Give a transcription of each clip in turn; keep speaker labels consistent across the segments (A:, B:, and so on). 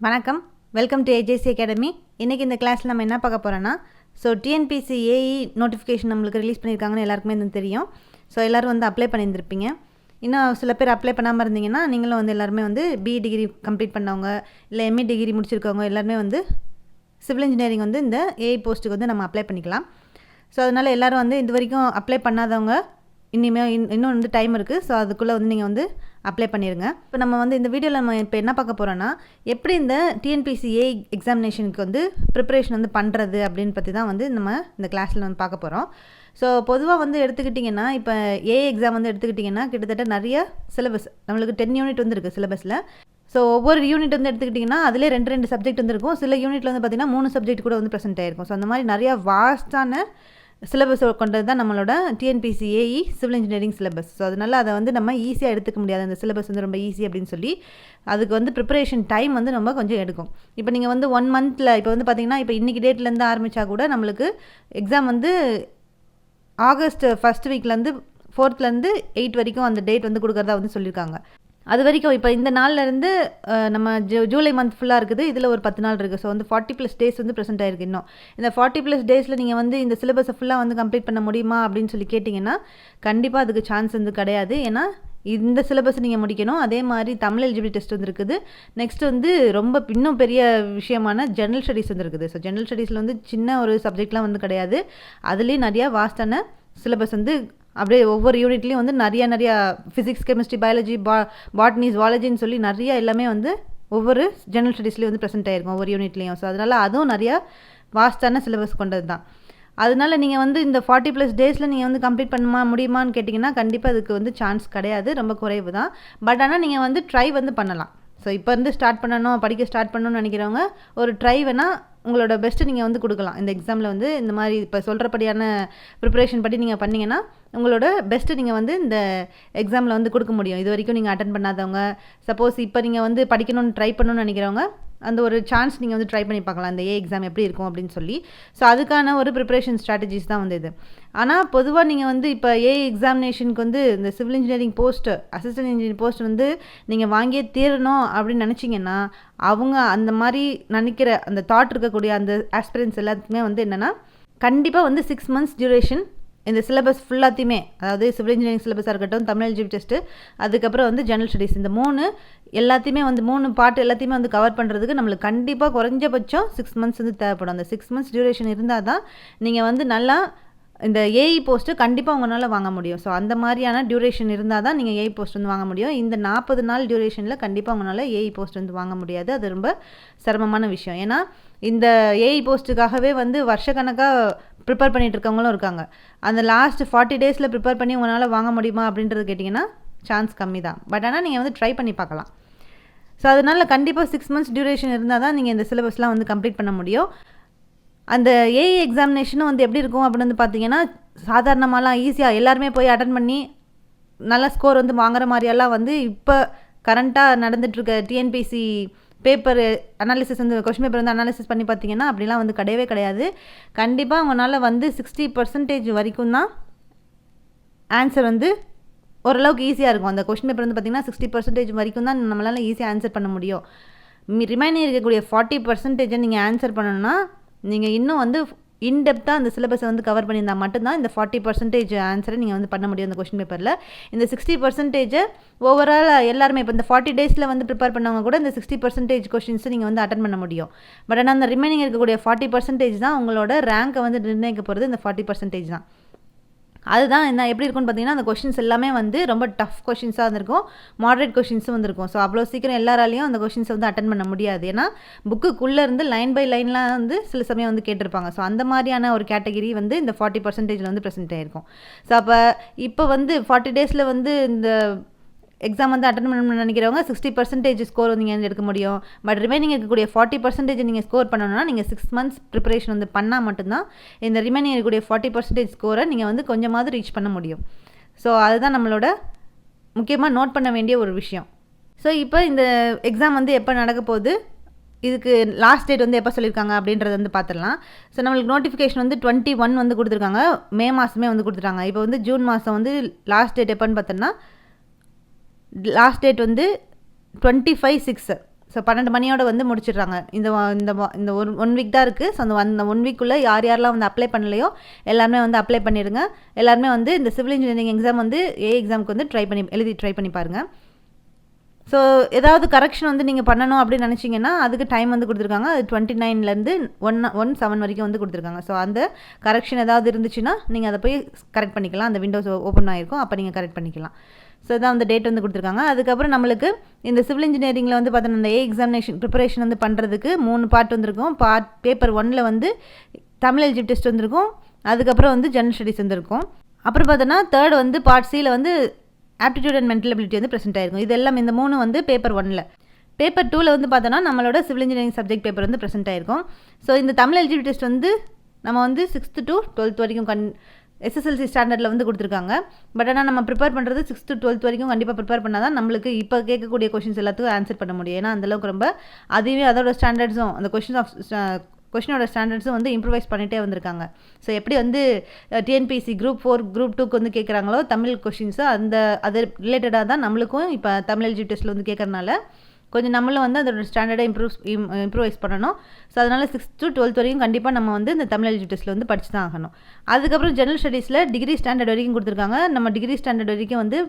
A: வணக்கம், welcome to AJC academy. இன்றைக்கி இந்த கிளாஸில் நம்ம என்ன பார்க்க போகிறோன்னா, டிஎன்பிஎஸ்சி ஏஇ நோட்டிஃபிகேஷன் நம்மளுக்கு ரிலீஸ் பண்ணியிருக்காங்கன்னு எல்லாருக்குமே தெரியும். எல்லோரும் அப்ளை பண்ணியிருந்திருப்பீங்க. இன்னும் சில பேர் அப்ளை பண்ணாமல் இருந்தீங்கன்னா, நீங்களும் எல்லாருமே பிஇ டிகிரி கம்ப்ளீட் பண்ணவங்க, இல்லை எம்இ டிகிரி முடிச்சிருக்கவங்க எல்லாருமே சிவில் இன்ஜினியரிங் இந்த ஏஇ போஸ்ட்டுக்கு நம்ம அப்ளை பண்ணிக்கலாம். அதனால் எல்லோரும் இது வரைக்கும் அப்ளை பண்ணாதவங்க இன்னும் டைம் இருக்குது. அதுக்குள்ளே நீங்கள் அப்ளை பண்ணிடுங்க. இப்போ நம்ம இந்த வீடியோவில் நம்ம இப்போ என்ன பார்க்க போகிறோன்னா, எப்படி இந்த டிஎன்பிஎஸ்சி ஏஇ எக்ஸாமினேஷனுக்கு ப்ரிப்பரேஷன் பண்ணுறது அப்படின்னு பற்றி தான் நம்ம இந்த கிளாஸில் பார்க்க போகிறோம். பொதுவாக எடுத்துக்கிட்டிங்கன்னா, இப்போ ஏஇ எக்ஸாம் எடுத்துக்கிட்டிங்கன்னா கிட்டத்தட்ட நிறைய சிலபஸ் நம்மளுக்கு 10 யூனிட் இருக்குது சிலபஸில். ஒவ்வொரு யூனிட் எடுத்துக்கிட்டிங்கன்னா அதிலே 2 சப்ஜெக்ட் இருக்கும். சில யூனிட்டில் பார்த்திங்கன்னா 3 சப்ஜெக்ட் கூட ப்ரெசென்ட் ஆகிருக்கும். அந்த மாதிரி நிறையா வாஸ்டான சிலபஸ் கொண்டது தான் நம்மளோட TNPSC AE civil engineering syllabus. அதனால் அதை நம்ம ஈஸியாக எடுத்துக்க முடியாது. அந்த சிலபஸ் ரொம்ப ஈஸி அப்படின்னு சொல்லி அதுக்கு ப்ரிப்பரேஷன் டைம் ரொம்ப கொஞ்சம் எடுக்கும். இப்போ நீங்கள் 1 மந்தில் இப்போ பார்த்திங்கன்னா, இப்போ இன்றைக்கி டேட்லேருந்து ஆரம்பித்தா கூட நம்மளுக்கு எக்ஸாம் ஆகஸ்ட் ஃபஸ்ட் வீக்லேருந்து 4th 8 வரைக்கும் அந்த டேட் கொடுக்குறதா சொல்லியிருக்காங்க. அது வரைக்கும் இப்போ இந்த நாள்லேருந்து நம்ம ஜூலை மந்த் ஃபுல்லாக இருக்குது. இதில் ஒரு 10 நாள் இருக்குது. 40+ டேஸ் ப்ரெசென்ட் ஆகிருக்கு. இன்னும் இந்த 40+ டேஸில் நீங்கள் இந்த சிலபஸை ஃபுல்லாக கம்ப்ளீட் பண்ண முடியுமா அப்படின்னு சொல்லி கேட்டிங்கன்னா, கண்டிப்பாக அதுக்கு சான்ஸ் கிடையாது. ஏன்னா இந்த சிலபஸ் நீங்கள் முடிக்கணும். அதே மாதிரி தமிழ் எலிஜிபிலிட்டி டெஸ்ட் இருக்குது. நெக்ஸ்ட் ரொம்ப இன்னும் பெரிய விஷயமான ஜெனரல் ஸ்டடீஸ் இருக்குது. ஜெனரல் ஸ்டடீஸில் சின்ன ஒரு சப்ஜெக்ட்லாம் கிடையாது. அதுலேயும் நிறையா வாஸ்டான சிலபஸ் அப்படியே ஒவ்வொரு யூனிட்லேயும் நிறையா ஃபிசிக்ஸ், கெமிஸ்ட்ரி, பயாலஜி, பாட்னி, ஜுவாலஜின்னு சொல்லி நிறையா எல்லாமே ஒவ்வொரு ஜெனரல் ஸ்டடீஸ்லேயும் ப்ரெசென்ட் ஆகிருக்கும் ஒவ்வொரு யூனிட்லேயும். அதனால் அதுவும் நிறையா வாஸ்டான சிலபஸ் கொண்டது தான். அதனால் நீங்கள் இந்த 40+ டேஸில் நீங்கள் கம்ப்ளீட் பண்ண முடியுமான்னு கேட்டிங்கன்னா, கண்டிப்பாக அதுக்கு சான்ஸ் கிடையாது. ரொம்ப குறைவு தான். பட் ஆனால் நீங்கள் ட்ரை பண்ணலாம். இப்போ ஸ்டார்ட் பண்ணணும், படிக்க ஸ்டார்ட் பண்ணணும்னு நினைக்கிறவங்க ஒரு ட்ரை வேணால் உங்களோட பெஸ்ட்டு நீங்கள் கொடுக்கலாம். இந்த எக்ஸாமில் இந்த மாதிரி இப்போ சொல்கிறபடியான ப்ரிப்பரேஷன் படி நீங்கள் பண்ணிங்கன்னா உங்களோட பெஸ்ட்டு நீங்கள் இந்த எக்ஸாமில் கொடுக்க முடியும். இது வரைக்கும் நீங்கள் அட்டன் பண்ணாதவங்க, சப்போஸ் இப்போ நீங்கள் படிக்கணும்னு ட்ரை பண்ணணும்னு நினைக்கிறவங்க அந்த ஒரு சான்ஸ் நீங்கள் ட்ரை பண்ணி பார்க்கலாம். இந்த எக்ஸாம் எப்படி இருக்கும் அப்படின்னு சொல்லி. அதுக்கான ஒரு ப்ரிப்பரேஷன் ஸ்ட்ராட்டஜிஸ் தான் இது. ஆனால் பொதுவாக நீங்கள் இப்போ எக்ஸாமினேஷனுக்கு இந்த civil engineering post, assistant engineering post நீங்கள் வாங்கியே தீரணும் அப்படின்னு நினச்சிங்கன்னா, அவங்க அந்த மாதிரி நினைக்கிற அந்த தாட் இருக்கக்கூடிய அந்த ஆஸ்பிரன்ஸ் எல்லாத்துக்குமே என்னென்னா, கண்டிப்பாக 6 months டியூரேஷன் இந்த சிலபஸ் ஃபுல்லாத்தையுமே, அதாவது சிவில் இன்ஜினியரிங் சிலபஸாக இருக்கட்டும், தமிழ் எலிஜிபிலிட்டி டெஸ்ட்டு, அதுக்கப்புறம் ஜெனரல் ஸ்டடீஸ், இந்த 3 எல்லாத்தையுமே 3 பார்ட் எல்லாத்தையுமே கவர் பண்ணுறதுக்கு நம்மளுக்கு கண்டிப்பாக குறைஞ்சபட்சம் 6 months தேவைப்படும். அந்த 6 months டியூரேஷன் இருந்தால் தான் நீங்கள் நல்லா இந்த ஏஇ போஸ்ட்டு கண்டிப்பாக உங்களால் வாங்க முடியும். அந்த மாதிரியான டியூரேஷன் இருந்தால் தான் நீங்கள் ஏஇ போஸ்ட் வாங்க முடியும். இந்த 40 நாள் டியூரேஷனில் கண்டிப்பாக உங்களால் ஏஇ போஸ்ட் வாங்க முடியாது. அது ரொம்ப சிரமமான விஷயம். ஏன்னா இந்த ஏஇ போஸ்ட்டுக்காகவே வருஷக்கணக்காக ப்ரிப்பேர் பண்ணிகிட்டு இருக்கவங்களும் இருக்காங்க. அந்த லாஸ்ட் 40 டேஸில் ப்ரிப்பேர் பண்ணி உங்களால் வாங்க முடியுமா அப்படின்றது கேட்டிங்கன்னா சான்ஸ் கம்மி தான். பட் ஆனால் நீங்கள் ட்ரை பண்ணி பார்க்கலாம். அதனால் கண்டிப்பாக 6 months டியூரேஷன் இருந்தால் தான் நீங்கள் இந்த சிலபஸ்லாம் கம்ப்ளீட் பண்ண முடியும். அந்த ஏஇ எக்ஸாமினேஷனும் எப்படி இருக்கும் அப்படின்னு பார்த்தீங்கன்னா, சாதாரணமாலாம் ஈஸியாக எல்லாருமே போய் அட்டன் பண்ணி நல்ல ஸ்கோர் வாங்குற மாதிரியெல்லாம் இப்போ கரண்ட்டாக நடந்துகிட்ருக்க TNPSC paper analysis question paper analysis பண்ணி பார்த்தீங்கன்னா அப்படிலாம் கிடையவே கிடையாது. கண்டிப்பாக உங்களால் 60% வரைக்கும் தான் ஆன்சர் ஓரளவுக்கு ஈஸியாக இருக்கும். அந்த கொஷின் பேப்பர் பார்த்திங்கன்னா 60% வரைக்கும் தான் நம்மளால் ஈஸியாக ஆன்சர் பண்ண முடியும். ரிமைனிங் இருக்கக்கூடிய 40% நீங்கள் ஆன்சர் பண்ணணுன்னா, நீங்கள் இன்னும் இன்டெப்த்தாக அந்த சிலபஸை கவர் பண்ணியிருந்தால் மட்டும்தான் இந்த 40% ஆன்சரை நீங்கள் பண்ண முடியும் அந்த கொஷின் பேப்பரில். இந்த 60% ஓவரால் எல்லாருமே இப்போ இந்த 40 டேஸில் ப்ரிப்பேர் பண்ணவங்க கூட இந்த 60% கொஷின்ஸை நீங்கள் அட்டன் பண்ண முடியும். பட் ஆனால் அந்த ரிமைனிங் இருக்கக்கூடிய 40% தான் உங்களோட ரேங்கை நிர்ணயிக்க போகிறது. இந்த 40% தான். அதுதான் என்ன எப்படி இருக்குன்னு பார்த்தீங்கன்னா, அந்த கொஷின்ஸ் எல்லாமே ரொம்ப டஃப் கொஷின்ஸாக இருந்திருக்கும், மாடரேட் கொஷின்ஸும் வந்திருக்கும். அவ்வளோ சீக்கிரம் எல்லாராலையும் அந்த கொஷின்ஸை அட்டன் பண்ண முடியாது. ஏன்னா புக்குக்குள்ளே இருந்து லைன் பை லைன்லாம் சில சமயம் கேட்டிருப்பாங்க. அந்த மாதிரியான ஒரு கேட்டகிரி இந்த 40% ப்ரெசென்ட் ஆகிருக்கும். அப்போ இப்போ 40 டேஸில் இந்த எக்ஸாம் அட்டன் பண்ணணும்னு நினைக்கிறவங்க 60% ஸ்கோர் நீங்கள் எடுக்க முடியும். பட் ரிமைனிங் இருக்கக்கூடிய 40% நீங்கள் ஸ்கோர் பண்ணணும்னா நீங்கள் 6 months ப்ரிப்பரேஷன் பண்ணால் மட்டும்தான் இந்த ரிமைனிங் இருக்கக்கூடிய 40% ஸ்கோரை நீங்கள் கொஞ்சமாவது ரீச் பண்ண முடியும். அதுதான் நம்மளோட முக்கியமாக நோட் பண்ண வேண்டிய ஒரு விஷயம். இப்போ இந்த எக்ஸாம் எப்போ நடக்க போகுது, இதுக்கு லாஸ்ட் டேட் எப்போ சொல்லியிருக்காங்க அப்படின்றது பார்த்துடலாம். நம்மளுக்கு நோட்டிஃபிகேஷன் 21 கொடுத்துருக்காங்க. மே மாதமே கொடுத்துருக்காங்க. இப்போ ஜூன் மாதம் லாஸ்ட் டேட் எப்போன்னு பார்த்தோன்னா, லாஸ்ட் டேட் 25/6. ஸோ 12 மணியோட வந்து முடிச்சிடுறாங்க. இந்த ஒன் வீக் தான் இருக்குது. ஸோ அந்த 1 வீக்குள்ளே யாரெல்லாம் வந்து அப்ளை பண்ணலையோ எல்லாருமே வந்து அப்ளை பண்ணிடுங்க. எல்லாருமே வந்து இந்த சிவில் இன்ஜினியரிங் எக்ஸாம் வந்து எக்ஸாமுக்கு வந்து ட்ரை பண்ணி பாருங்கள். ஸோ ஏதாவது கரெக்ஷன் வந்து நீங்கள் பண்ணணும் அப்படின்னு நினச்சிங்கன்னா அதுக்கு டைம் வந்து கொடுத்துருக்காங்க. அது 29லேருந்து 1/7 வரைக்கும் வந்து கொடுத்துருக்காங்க. ஸோ அந்த கரெக்ஷன் ஏதாவது இருந்துச்சுன்னா நீங்கள் அதை போய் கரெக்ட் பண்ணிக்கலாம். அந்த விண்டோஸ் ஓப்பன் ஆகிருக்கும், அப்போ நீங்கள் கரெக்ட் பண்ணிக்கலாம். ஸோ இதான் அந்த டேட் வந்து கொடுத்துருக்காங்க. அதுக்கப்புறம் நம்மளுக்கு இந்த சிவில் இன்ஜினியரிங்கில் வந்து பார்த்தோன்னா இந்த எக்ஸாமினேஷன் ப்ரிப்பரேஷன் வந்து பண்ணுறதுக்கு 3 பார்ட் வந்துருக்கும். பேப்பர் 1ல் வந்து தமிழ் எலிஜிபிள் டெஸ்ட் வந்துருக்கும். அதுக்கப்புறம் வந்து ஜெனரல் ஸ்டடீஸ் வந்துருக்கும். அப்புறம் பார்த்தோன்னா தேர்ட் வந்து பார்ட் சியில் வந்து ஆப்டிடியூட் அண்ட் மென்டல் எபிலிட்டி வந்து ப்ரெசென்ட் ஆயிருக்கும். இது எல்லாம் இந்த 3 வந்து பேப்பர் 1ல். பேப்பர் 2ல் வந்து பார்த்தோன்னா நம்மளோட சிவில் இன்ஜினியரிங் சப்ஜெக்ட் பேப்பர் வந்து ப்ரெசென்ட் ஆயிருக்கும். ஸோ இந்த தமிழ் எலிஜிபிள் டெஸ்ட் வந்து நம்ம வந்து 6th to 12th வரைக்கும் எஸ்எஸ்எல்சி ஸ்டாண்டர்டில் வந்து கொடுத்துருக்காங்க. பட் ஆனால் நம்ம ப்ரிப்பேர் பண்ணுறது 6th to 12th வரைக்கும் கண்டிப்பாக ப்ரிப்பேர் பண்ணால் தான் நம்மளுக்கு இப்போ கேட்கக்கூடிய கொஷின்ஸ் எல்லாத்துக்கும் ஆன்சர் பண்ண முடியும். ஏன்னா அந்தளவுக்கு ரொம்ப அதுவே அதோட ஸ்டாண்டர்ட்ஸும் அந்த கொஷினோட ஸ்டாண்டர்ட்ஸும் வந்து இம்ப்ரூவைஸ் பண்ணிகிட்டே வந்திருக்காங்க. ஸோ எப்படி வந்து டிஎன்பிஎஸ்சி Group 4 Group 2க்கு வந்து கேட்குறாங்களோ தமிழ் கொஷின்ஸு அது ரிலேட்டடாக தான் நம்மளுக்கும் இப்போ தமிழ் எலிஜிபிள் டெஸ்ட்டில் வந்து கேட்குறனால கொஞ்சம் நம்மளும் வந்து அதோட ஸ்டாண்டர்டை இம்ப்ரூவைஸ் பண்ணணும். ஸோ அதனால் 6th to 12th வரைக்கும் கண்டிப்பாக நம்ம வந்து இந்த தமிழ் எலிஜிபிள் டெஸ்ட்டில் வந்து படிச்சு தான் ஆகணும். அதுக்கப்புறம் ஜெனரல் ஸ்டடீஸில் டிகிரி ஸ்டாண்டர்ட் வரைக்கும் கொடுத்துருக்காங்க. நம்ம டிகிரி ஸ்டாண்டர்ட் வரைக்கும் வந்து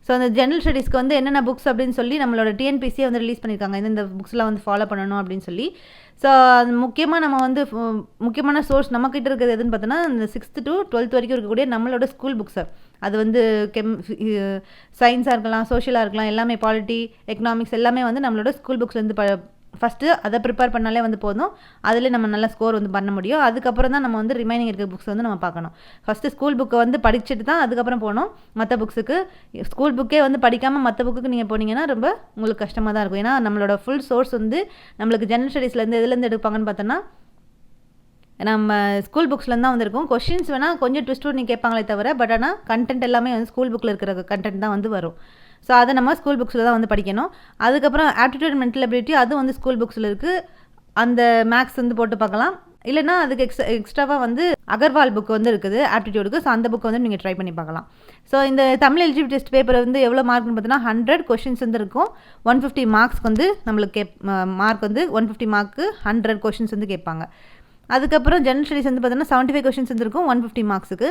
A: ஸோ அந்த ஜெனரல் ஸ்டடீஸ்க்கு வந்து என்னென்ன புக்ஸ் அப்படின்னு சொல்லி நம்மளோட டிஎன்பிசியை வந்து ரிலீஸ் பண்ணியிருக்காங்க. இந்த புக்ஸ்லாம் வந்து ஃபாலோ பண்ணணும் அப்படின்னு சொல்லி. ஸோ அது முக்கியமாக நம்ம வந்து முக்கியமான சோர்ஸ் நம்மக்கிட்ட இருக்கிறது எதுன்னு பார்த்தோன்னா இந்த 6th to 12th வரைக்கும் இருக்கக்கூடிய நம்மளோட ஸ்கூல் புக்ஸை அது வந்து சயின்ஸாக இருக்கலாம், சோஷியலாக இருக்கலாம், எல்லாமே பாலிட்டி, எக்கனாமிக்ஸ் எல்லாமே வந்து நம்மளோட ஸ்கூல் புக்ஸ்லேருந்து ஃபஸ்ட்டு அதை ப்ரிப்பேர் பண்ணாலே வந்து போதும். அதில் நம்ம நல்ல ஸ்கோர் வந்து பண்ண முடியும். அதுக்கப்புறம் தான் நம்ம வந்து ரிமைனிங் இருக்க புக்ஸ் வந்து நம்ம பார்க்கணும். ஃபஸ்ட்டு ஸ்கூல் புக்கை வந்து படிச்சுட்டு தான் அதுக்கப்புறம் போகணும் மற்ற புக்ஸுக்கு. ஸ்கூல் புக்கே வந்து படிக்காமல் மற்ற புக்குக்கு நீங்கள் போனீங்கன்னா ரொம்ப உங்களுக்கு கஷ்டமாக தான் இருக்கும். ஏன்னா நம்மளோட ஃபுல் சோர்ஸ் வந்து நம்மளுக்கு ஜெனரல் ஸ்டடீஸ்லேருந்து எதுலேருந்து எடுப்பாங்கன்னு பார்த்தோன்னா நம்ம ஸ்கூல் புக்ஸ்லேருந்து தான் வந்துருக்கும். கொஷின்ஸ் வேணால் கொஞ்சம் ட்விஸ்ட் பண்ணி கேட்பாங்களே தவிர பட் ஆனால் கண்டென்ட் எல்லாமே வந்து ஸ்கூல் புக்கில் இருக்கிற கண்டென்ட் தான் வந்து வரும். ஸோ அதை நம்ம ஸ்கூல் புக்ஸில் தான் வந்து படிக்கணும். அதுக்கப்புறம் ஆப்டிடியூட் மென்டல் எபிலிட்டி அதுவும் வந்து ஸ்கூல் புக்ஸில் இருக்குது. அந்த மேக்ஸ் வந்து போட்டு பார்க்கலாம். இல்லைனா அதுக்கு எக்ஸ்ட்ராவாக வந்து அகர்வால் புக் வந்து இருக்குது ஆப்டிடியூடுக்கு. ஸோ அந்த புக் வந்து நீங்கள் ட்ரை பண்ணி பார்க்கலாம். ஸோ இந்த தமிழ் எலிஜிபிள் டெஸ்ட் பேப்பர் வந்து எவ்வளோ மார்க்னு பார்த்தீங்கன்னா 100 கொஷின்ஸ் வந்து இருக்கும். 150 மார்க்ஸ்க்கு வந்து நம்மளுக்கு மார்க் வந்து 150 மார்க்கு 100 கொஷின்ஸ் வந்து கேட்பாங்க. அதுக்கப்புறம் ஜெனரல் ஸ்டடீஸ் வந்து பார்த்தீங்கன்னா 75 கொஷின்ஸ் வந்துருக்கும் 150 மார்க்ஸுக்கு.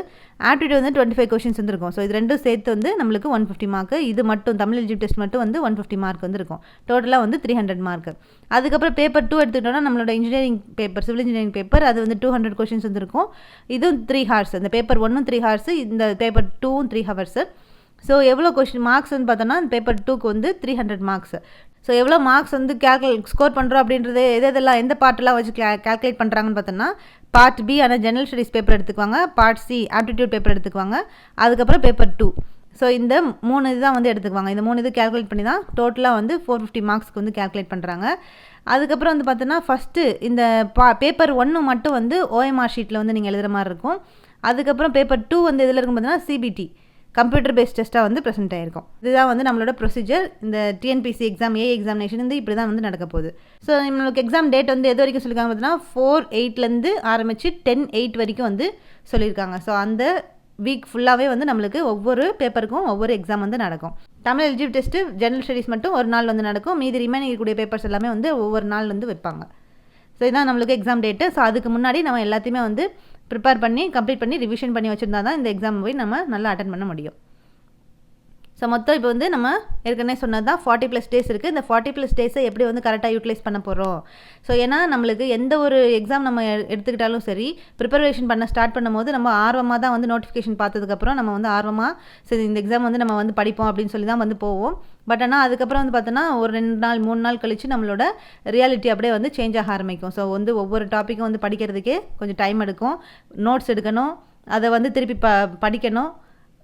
A: ஆப்டிடியூட் வந்து 25 கொஷின்ஸ் வந்துருக்கும். ஸோ இது ரெண்டும் சேர்த்து வந்து நம்மளுக்கு 150 மார்க்கு. இது மட்டும் தமிழ் எலிஜிபிள் டெஸ்ட் மட்டும் வந்து 150 மார்க் வந்து இருக்கும். டோட்டலாக வந்து 300 மார்க்கு. அதுக்கப்புறம் பேப்பர் 2 எடுத்துக்கிட்டோன்னா நம்மளோட engineering paper civil engineering paper அது வந்து 200 கொஷின்ஸ் வந்துருக்கும். இதுவும் 3 ஹார்ஸ். இந்த பேப்பர் 1 3 ஹார்ஸ், இந்த பேப்பர் 2 3 ஹவர்ஸு. ஸோ எவ்வளோ மார்க்ஸ் வந்து பார்த்தோன்னா பேப்பர் 2க்கு வந்து 300 மார்க்ஸ். ஸோ எவ்வளோ மார்க்ஸ் வந்து ஸ்கோர் பண்ணுறோம் அப்படின்றது எதெல்லாம் எந்த பார்ட்டெல்லாம் வச்சு கால்குலேட் பண்ணுறாங்கன்னு பார்த்தோன்னா பார்ட் பி ஆனால் ஜெனரல் ஸ்டடீஸ் பேப்பர் எடுத்துக்குவாங்க, பார்ட் சி ஆப்டிடியூட் பேப்பர் எடுத்துக்குவாங்க, அதுக்கப்புறம் பேப்பர் 2. ஸோ இந்த 3 இது தான் வந்து எடுத்துக்குவாங்க. இந்த 3 இது கால்குலேட் பண்ணி தான் டோட்டலாக வந்து 450 மார்க்ஸ்க்கு வந்து கால்குலேட் பண்ணுறாங்க. அதுக்கப்புறம் வந்து பார்த்தோன்னா ஃபஸ்ட்டு இந்த பேப்பர் 1 மட்டும் வந்து OMR ஷீட்டில் வந்து நீங்கள் எழுதுகிற மாதிரி இருக்கும். அதுக்கப்புறம் பேப்பர் 2 வந்து எதில் இருக்கும் பார்த்தோன்னா CBT கம்ப்யூட்டர் பேஸ்ட் டெஸ்ட்டாக வந்து ப்ரெசென்ட் ஆகிருக்கும். இதுதான் வந்து நம்மளோட ப்ரொசீஜர். இந்த டிஎன்பிசி எக்ஸாம் எக்ஸாமினேஷன் வந்து இப்படி தான் வந்து நடக்க போகுது. ஸோ நம்மளுக்கு எக்ஸாம் டேட் வந்து எது வரைக்கும் சொல்லியிருக்காங்க பார்த்தீங்கன்னா 4/8லேருந்து ஆரம்பித்து 10/8 வரைக்கும் வந்து சொல்லியிருக்காங்க. ஸோ அந்த வீக் ஃபுல்லாகவே வந்து நம்மளுக்கு ஒவ்வொரு பேப்பருக்கும் ஒவ்வொரு எக்ஸாம் வந்து நடக்கும். Tamil eligible test general studies மட்டும் ஒரு நாள் வந்து நடக்கும். மீதி ரிமைனிங் இருக்கக்கூடிய பேப்பர்ஸ் எல்லாமே வந்து ஒவ்வொரு நாள் வந்து வைப்பாங்க. ஸோ இதுதான் நம்மளுக்கு எக்ஸாம் டேட்டு. ஸோ அதுக்கு முன்னாடி நம்ம எல்லாத்தையுமே வந்து ப்ரிப்பேர் பண்ணி கம்ப்ளீட் பண்ணி ரிவிஷன் பண்ணி வச்சுருந்தா தான் இந்த எக்ஸாம் போய் நம்ம நல்லா அட்டன் பண்ண முடியும். ஸோ மொத்தம் இப்போ வந்து நம்ம ஏற்கனவே சொன்னது தான் 40+ டேஸ் இருக்குது. இந்த 40+ டேஸை எப்படி வந்து கரெக்டாக யூட்டிலைஸ் பண்ண போகிறோம். ஸோ ஏன்னா நம்மளுக்கு எந்த ஒரு எக்ஸாம் நம்ம எடுத்துக்கிட்டாலும் சரி ப்ரிப்பரேஷன் பண்ண ஸ்டார்ட் பண்ணும்போது நம்ம ஆர்வமாக தான் வந்து நோட்டிஃபிகேஷன் பார்த்ததுக்கப்புறம் நம்ம வந்து ஆர்வமாக சரி இந்த எக்ஸாம் வந்து நம்ம வந்து படிப்போம் அப்படின்னு சொல்லி தான் வந்து போவோம். பட் ஆனால் அதுக்கப்புறம் வந்து பார்த்தோன்னா ஒரு 2 நாள் 3 நாள் கழித்து நம்மளோட ரியாலிட்டி அப்படியே வந்து சேஞ்ச் ஆக ஆரம்பிக்கும். ஸோ வந்து ஒவ்வொரு டாப்பிக்கும் வந்து படிக்கிறதுக்கே கொஞ்சம் டைம் எடுக்கும். நோட்ஸ் எடுக்கணும், அதை வந்து திருப்பி படிக்கணும்.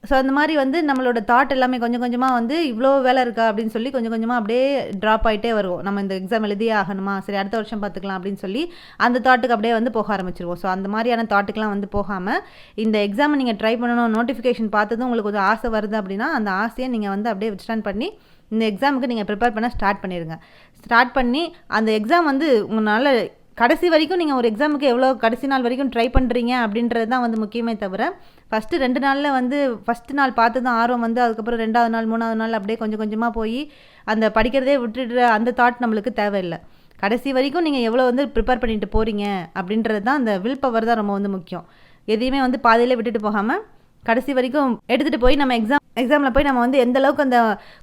A: ஸோ அந்த மாதிரி வந்து நம்மளோட தாட் எல்லாமே கொஞ்சம் கொஞ்சமாக வந்து இவ்வளோ வேலை இருக்கா அப்படின்னு சொல்லி கொஞ்சம் கொஞ்சமாக அப்படியே ட்ராப் ஆகிட்டே வரும். நம்ம இந்த எக்ஸாம் எழுதியே ஆகணுமா, சரி அடுத்த வருஷம் பார்த்துக்கலாம் அப்படின்னு சொல்லி அந்த தாட்டுக்கு அப்படியே வந்து போக ஆரம்பிச்சிருவோம். ஸோ அந்த மாதிரியான தாட்டுக்கெலாம் வந்து போகாமல் இந்த எக்ஸாமை நீங்கள் ட்ரை பண்ணணும், நோட்டிஃபிகேஷன் பார்த்ததும் உங்களுக்கு கொஞ்சம் ஆசை வருது அப்படின்னா அந்த ஆசையை நீங்கள் வந்து அப்படியே விஸ்டாண்ட் பண்ணி இந்த எக்ஸாமுக்கு நீங்கள் ப்ரிப்பேர் பண்ண ஸ்டார்ட் பண்ணிடுங்க. ஸ்டார்ட் பண்ணி அந்த எக்ஸாம் வந்து உங்களால் கடைசி வரைக்கும் நீங்கள் ஒரு எக்ஸாமுக்கு எவ்வளோ கடைசி நாள் வரைக்கும் ட்ரை பண்ணுறீங்க அப்படின்றது தான் வந்து முக்கியமே தவிர ஃபஸ்ட்டு 2 நாளில் வந்து ஃபஸ்ட்டு நாள் பார்த்து தான் ஆர்வம் வந்து அதுக்கப்புறம் 2வது நாள் 3வது நாள் அப்படியே கொஞ்சம் கொஞ்சமாக போய் அந்த படிக்கிறதே விட்டுடுற அந்த தாட் நம்மளுக்கு தேவையில்லை. கடைசி வரைக்கும் நீங்கள் எவ்வளோ வந்து ப்ரிப்பேர் பண்ணிட்டு போகிறீங்க அப்படின்றது தான் அந்த வில் பவர் தான் ரொம்ப வந்து முக்கியம். எதையுமே வந்து பாதியிலே விட்டுட்டு போகாமல் கடைசி வரைக்கும் எடுத்துகிட்டு போய் நம்ம எக்ஸாமில் போய் நம்ம வந்து எந்த அளவுக்கு அந்த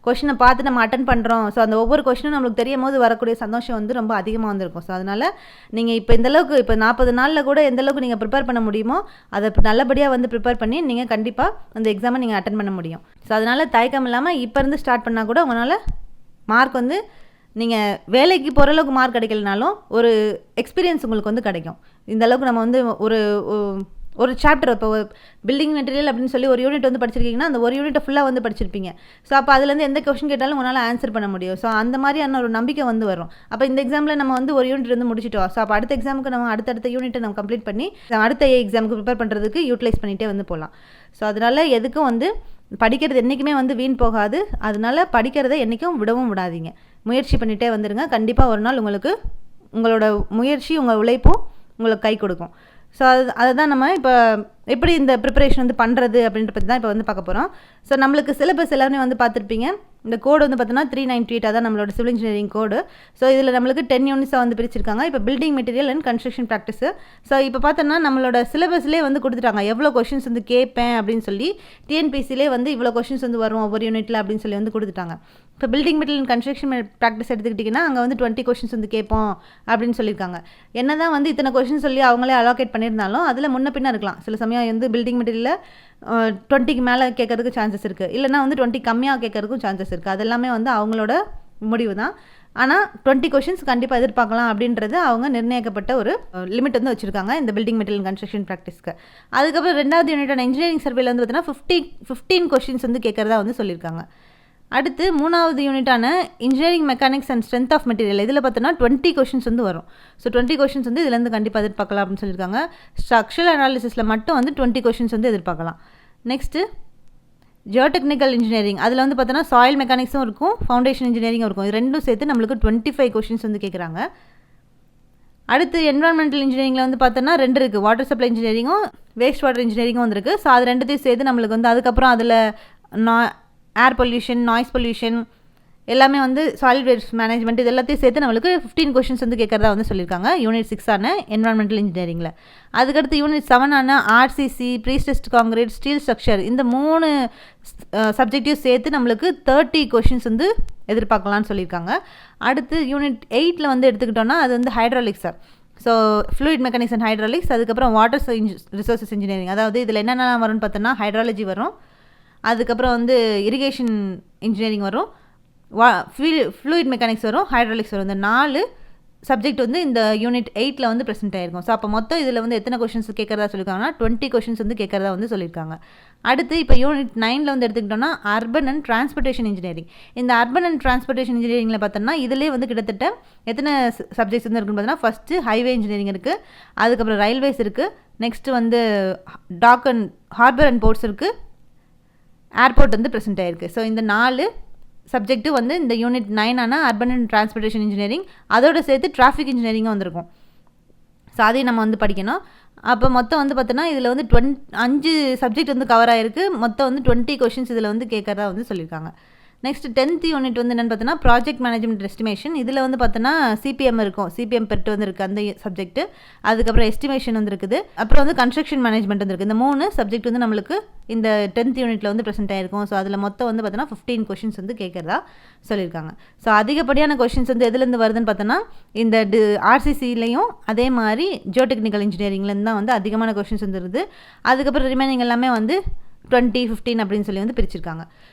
A: கொஷினை பார்த்து நம்ம அட்டன் பண்ணுறோம். ஸோ அந்த ஒவ்வொரு கொஷினும் நம்மளுக்கு தெரியும் போது வரக்கூடிய சந்தோஷம் வந்து ரொம்ப அதிகமாக வந்திருக்கும். ஸோ அதனால் நீங்கள் இப்போ இந்தளவுக்கு இப்போ 40 நாளில் கூட எந்த அளவுக்கு நீங்கள் ப்ரிப்பேர் பண்ண முடியுமோ அதை நல்லபடியாக வந்து ப்ரிப்பேர் பண்ணி நீங்கள் கண்டிப்பாக அந்த எக்ஸாமை நீங்கள் அட்டன் பண்ண முடியும். ஸோ அதனால் தயக்கம் இல்லாமல் இப்போ இருந்து ஸ்டார்ட் பண்ணால் கூட உங்களால் மார்க் வந்து நீங்கள் வேலைக்கு போகிற அளவுக்கு மார்க் கிடைக்கலனாலும் ஒரு எக்ஸ்பீரியன்ஸ் உங்களுக்கு வந்து கிடைக்கும். இந்தளவுக்கு நம்ம வந்து ஒரு சாப்டர் இப்போ பில்டிங் மெட்டீரியல் அப்படின்னு சொல்லி ஒரு யூனிட் வந்து படிச்சிருக்கீங்கன்னா அந்த ஒரு யூனிட்டை ஃபுல்லாக வந்து படிச்சிருப்பீங்க. ஸோ அப்போ அதுலேருந்து எந்த கொஸ்டின் கேட்டாலும் உங்களால் ஆன்சர் பண்ண முடியும். ஸோ அந்த மாதிரியான ஒரு நம்பிக்கை வந்து வரும். அப்போ இந்த எக்ஸாமில் நம்ம வந்து ஒரு யூனிட் வந்து முடிச்சிட்டோம். ஸோ அப்போ அடுத்த எக்ஸாமுக்கு நம்ம அடுத்த யூனிட்டை நம்ம கம்ப்ளீட் பண்ணி அடுத்த எக்ஸாமுக்கு ப்ரிப்பேர் பண்ணுறதுக்கு யூட்டிலைஸ் பண்ணிகிட்டே வந்து போகலாம். ஸோ அதனால் எதுக்கும் வந்து படிக்கிறது என்றைக்குமே வந்து வீண் போகாது. அதனால் படிக்கிறத என்றைக்கும் விடவும் விடாதீங்க. முயற்சி பண்ணிகிட்டே வந்துடுங்க. கண்டிப்பாக ஒரு நாள் உங்களுக்கு உங்களோட முயற்சி உங்கள் உழைப்பும் உங்களுக்கு கை கொடுக்கும். ஸோ அதை தான் நம்ம இப்போ எப்படி இந்த ப்ரிப்பரேஷன் வந்து பண்ணுறது அப்படின்ற பற்றி தான் இப்போ வந்து பார்க்க போகிறோம். ஸோ நம்மளுக்கு சிலபஸ் எல்லாமே வந்து பார்த்துருப்பீங்க. இந்த கோடு வந்து பார்த்தோன்னா 398 அதான் நம்மளோட சிவில் இன்ஜினியரிங் கோடு. ஸோ இதில் நம்மளுக்கு 10 யூனிட்ஸாக வந்து பிரிச்சிருக்காங்க. இப்போ building material and construction practice. So இப்போ பார்த்தோன்னா நம்மளோட சிலபஸ்லேயே வந்து கொடுத்துட்டாங்க எவ்வளோ கொஷின்ஸ் வந்து கேட்பேன் அப்படின்னு சொல்லி. டிஎன்பிசிலே வந்து இவ்வளோ கொஷின்ஸ் வந்து வரும் ஒவ்வொரு யூனிட்டில் அப்படின்னு சொல்லி வந்து கொடுத்துட்டாங்க. இப்போ building material and construction practice எடுத்துக்கிட்டிங்கன்னா அங்கே வந்து 20 கொஷின்ஸ் வந்து கேட்போம் அப்படின்னு சொல்லியிருக்காங்க. என்ன தான் வந்து இத்தனை கொஷின் சொல்லி அவங்களே அலோகேட் பண்ணியிருந்தாலும் அதில் முன்ன பின்ன இருக்கலாம். சில சமயம் வந்து பில்டிங் மெட்டீரியலில் 20க்கு மேலே கேட்கறதுக்கு சான்சஸ் இருக்குது, இல்லைனா வந்து 20 கம்மியாக கேட்கறதுக்கும் சான்சஸ் இருக்குது. அதெல்லாமே வந்து அவங்களோட முடிவு தான். ஆனால் 20 கொஷின்ஸ் கண்டிப்பாக எதிர்பார்க்கலாம் அப்படின்றது அவங்க நிர்ணயிக்கப்பட்ட ஒரு லிமிட் வந்து வச்சுருக்காங்க இந்த பில்டிங் மெட்டீரியல் கன்ஸ்ட்ரக்ஷன் ப்ராக்டிஸ்க்கு. அதுக்கப்புறம் 2வது யூனிட்டான இன்ஜினியரிங் சர்வேல வந்து பார்த்தீங்கன்னா 15 கொஷின்ஸ் வந்து கேட்குறதா வந்து சொல்லியிருக்காங்க. அடுத்து 3வது யூனிட்டான engineering mechanics and strength of material இதில் பார்த்தோன்னா 20 கொஷின்ஸ் வந்து வரும். ஸோ 20 கொஷின்ஸ் வந்து இதுலேருந்து கண்டிப்பாக எதிர்பார்க்கலாம் அப்படின்னு சொல்லியிருக்காங்க. ஸ்ட்ரக்சரல் அனாலிசிஸில் மட்டும் வந்து 20 கொஷின்ஸ் வந்து எதிர்பார்க்கலாம். நெக்ஸ்ட்டு ஜியோடெக்னிக்கல் இன்ஜினியரிங் அதில் வந்து பார்த்தோன்னா சாயில் மெக்கானிக்ஸும் இருக்கும், ஃபவுண்டேஷன் இன்ஜினியரிங்கும் இருக்கும். இது ரெண்டும் சேர்த்து நம்மளுக்கு 25 கொஷின்ஸ் வந்து கேட்குறாங்க. அடுத்து என்வரான்மெண்டல் இன்ஜினியரிங்கில் வந்து பார்த்தோன்னா 2 இருக்குது. வாட்டர் சப்ளை இன்ஜினியரிங்கும் வேஸ்ட் வாட்டர் இன்ஜினியரிங்கும் வந்துருக்கு. ஸோ அது ரெண்டுத்தையும் சேர்த்து நம்மளுக்கு வந்து அதுக்கப்புறம் அதில் ஏர் பொல்யூஷன், நாய்ஸ் பொல்யூஷன் எல்லாமே வந்து சாலிட் வேஸ்ட் மேனேஜ்மெண்ட் இது எல்லாத்தையும் சேர்த்து நம்மளுக்கு 15 கொஷின்ஸ் வந்து கேட்குறதா வந்து சொல்லியிருக்காங்க யூனிட் 6 என்வரான்மெண்டல் இன்ஜினியரிங்கில். அதுக்கடுத்து unit 7 RCC, prestressed concrete, steel structure இந்த 3 சப்ஜெக்டையும் சேர்த்து நம்மளுக்கு 30 கொஷின்ஸ் வந்து எதிர்பார்க்கலான்னு சொல்லியிருக்காங்க. அடுத்து யூனிட் 8 வந்து எடுத்துக்கிட்டோன்னா அது வந்து hydraulics. So fluid mechanics and hydraulics, அதுக்கப்புறம் வாட்டர் ரிசோர்ஸஸ் இன்ஜினியரிங். அதாவது இதில் என்னென்ன வரும்னு பார்த்தோன்னா ஹைட்ராலஜி வரும், அதுக்கப்புறம் வந்து இரிகேஷன் இன்ஜினியரிங் வரும், ஃப்ளூயிட் மெக்கானிக்ஸ் வரும், ஹைட்ராலிக்ஸ் வரும். இந்த 4 சப்ஜெக்ட் வந்து இந்த யூனிட் 8 வந்து ப்ரெசென்ட் ஆயிருக்கும். ஸோ அப்போ மொத்தம் இதில் வந்து எத்தனை கொஷின்ஸ் கேட்குறதா சொல்லியிருக்காங்கன்னா 20 கொஷின்ஸ் வந்து கேட்குறதா வந்து சொல்லியிருக்காங்க. அடுத்து இப்போ யூனிட் 9 வந்து எடுத்துக்கிட்டோம்னா அர்பன் அண்ட் டிரான்ஸ்போர்ட்டேஷன் இன்ஜினியரிங். இந்த அர்பன் அண்ட் டிரான்ஸ்போர்ட்டேஷன் இன்ஜினியரிங்கில் பார்த்தோம்னா இதிலே வந்து கிட்டத்தட்ட எத்தனை சப்ஜெக்ட்ஸ் வந்து இருக்குன்னு பார்த்தோன்னா ஃபஸ்ட்டு ஹைவே இன்ஜினியரிங் இருக்குது, அதுக்கப்புறம் ரயில்வேஸ் இருக்குது, நெக்ஸ்ட்டு வந்து dock and harbour and ports இருக்குது, ஏர்போர்ட் வந்து ப்ரெசென்ட் ஆகிருக்கு. ஸோ இந்த 4 சப்ஜெக்ட்டு வந்து இந்த unit 9 urban and transportation engineering அதோடு சேர்த்து டிராஃபிக் இன்ஜினியரிங்கும் வந்திருக்கும். ஸோ அதையும் நம்ம வந்து படிக்கணும். அப்போ மொத்தம் வந்து பார்த்தோன்னா இதில் வந்து 5 சப்ஜெக்ட் வந்து கவர் ஆகிருக்கு. மொத்தம் வந்து 20 கொஷின்ஸ் இதில் வந்து கேட்குறதா வந்து சொல்லியிருக்காங்க. நெக்ஸ்ட் 10th யூனிட் வந்து என்னென்னு பார்த்தோன்னா ப்ராஜெக்ட் மேனேஜ்மெண்ட் எஸ்டிமேஷன். இதில் வந்து பார்த்தோன்னா சிபிஎம் இருக்கும், சிபிஎம் பெட்டு வந்து இருக்குது அந்த சப்ஜெக்ட்டு, அதுக்கப்புறம் எஸ்டிமேஷன் வந்து இருக்குது, அப்புறம் வந்து கன்ஸ்ட்ரக்ஷன் மேனேஜ்மெண்ட் வந்து இருக்குது. இந்த 3 சப்ஜெக்ட் வந்து நம்மளுக்கு இந்த 10th யூனிட்டில் வந்து ப்ரெசென்ட் ஆகிருக்கும். ஸோ அதில் மொத்தம் வந்து பார்த்தோன்னா 15 கொஷின்ஸ் வந்து கேட்குறதா சொல்லியிருக்காங்க. ஸோ அதிகப்படியான கொஷின்ஸ் வந்து எதுலேருந்து வருதுன்னு பார்த்தோன்னா இந்த ஆர்சிசிலையும் அதே மாதிரி ஜியோடெக்னிக்கல் இன்ஜினியரிங்லேருந்து தான் வந்து அதிகமான கொஷின்ஸ் வந்துருது. அதுக்கப்புறம் ரிமைனிங் எல்லாமே வந்து 20, 15 அப்படின்னு சொல்லி வந்து பிரிச்சிருக்காங்க.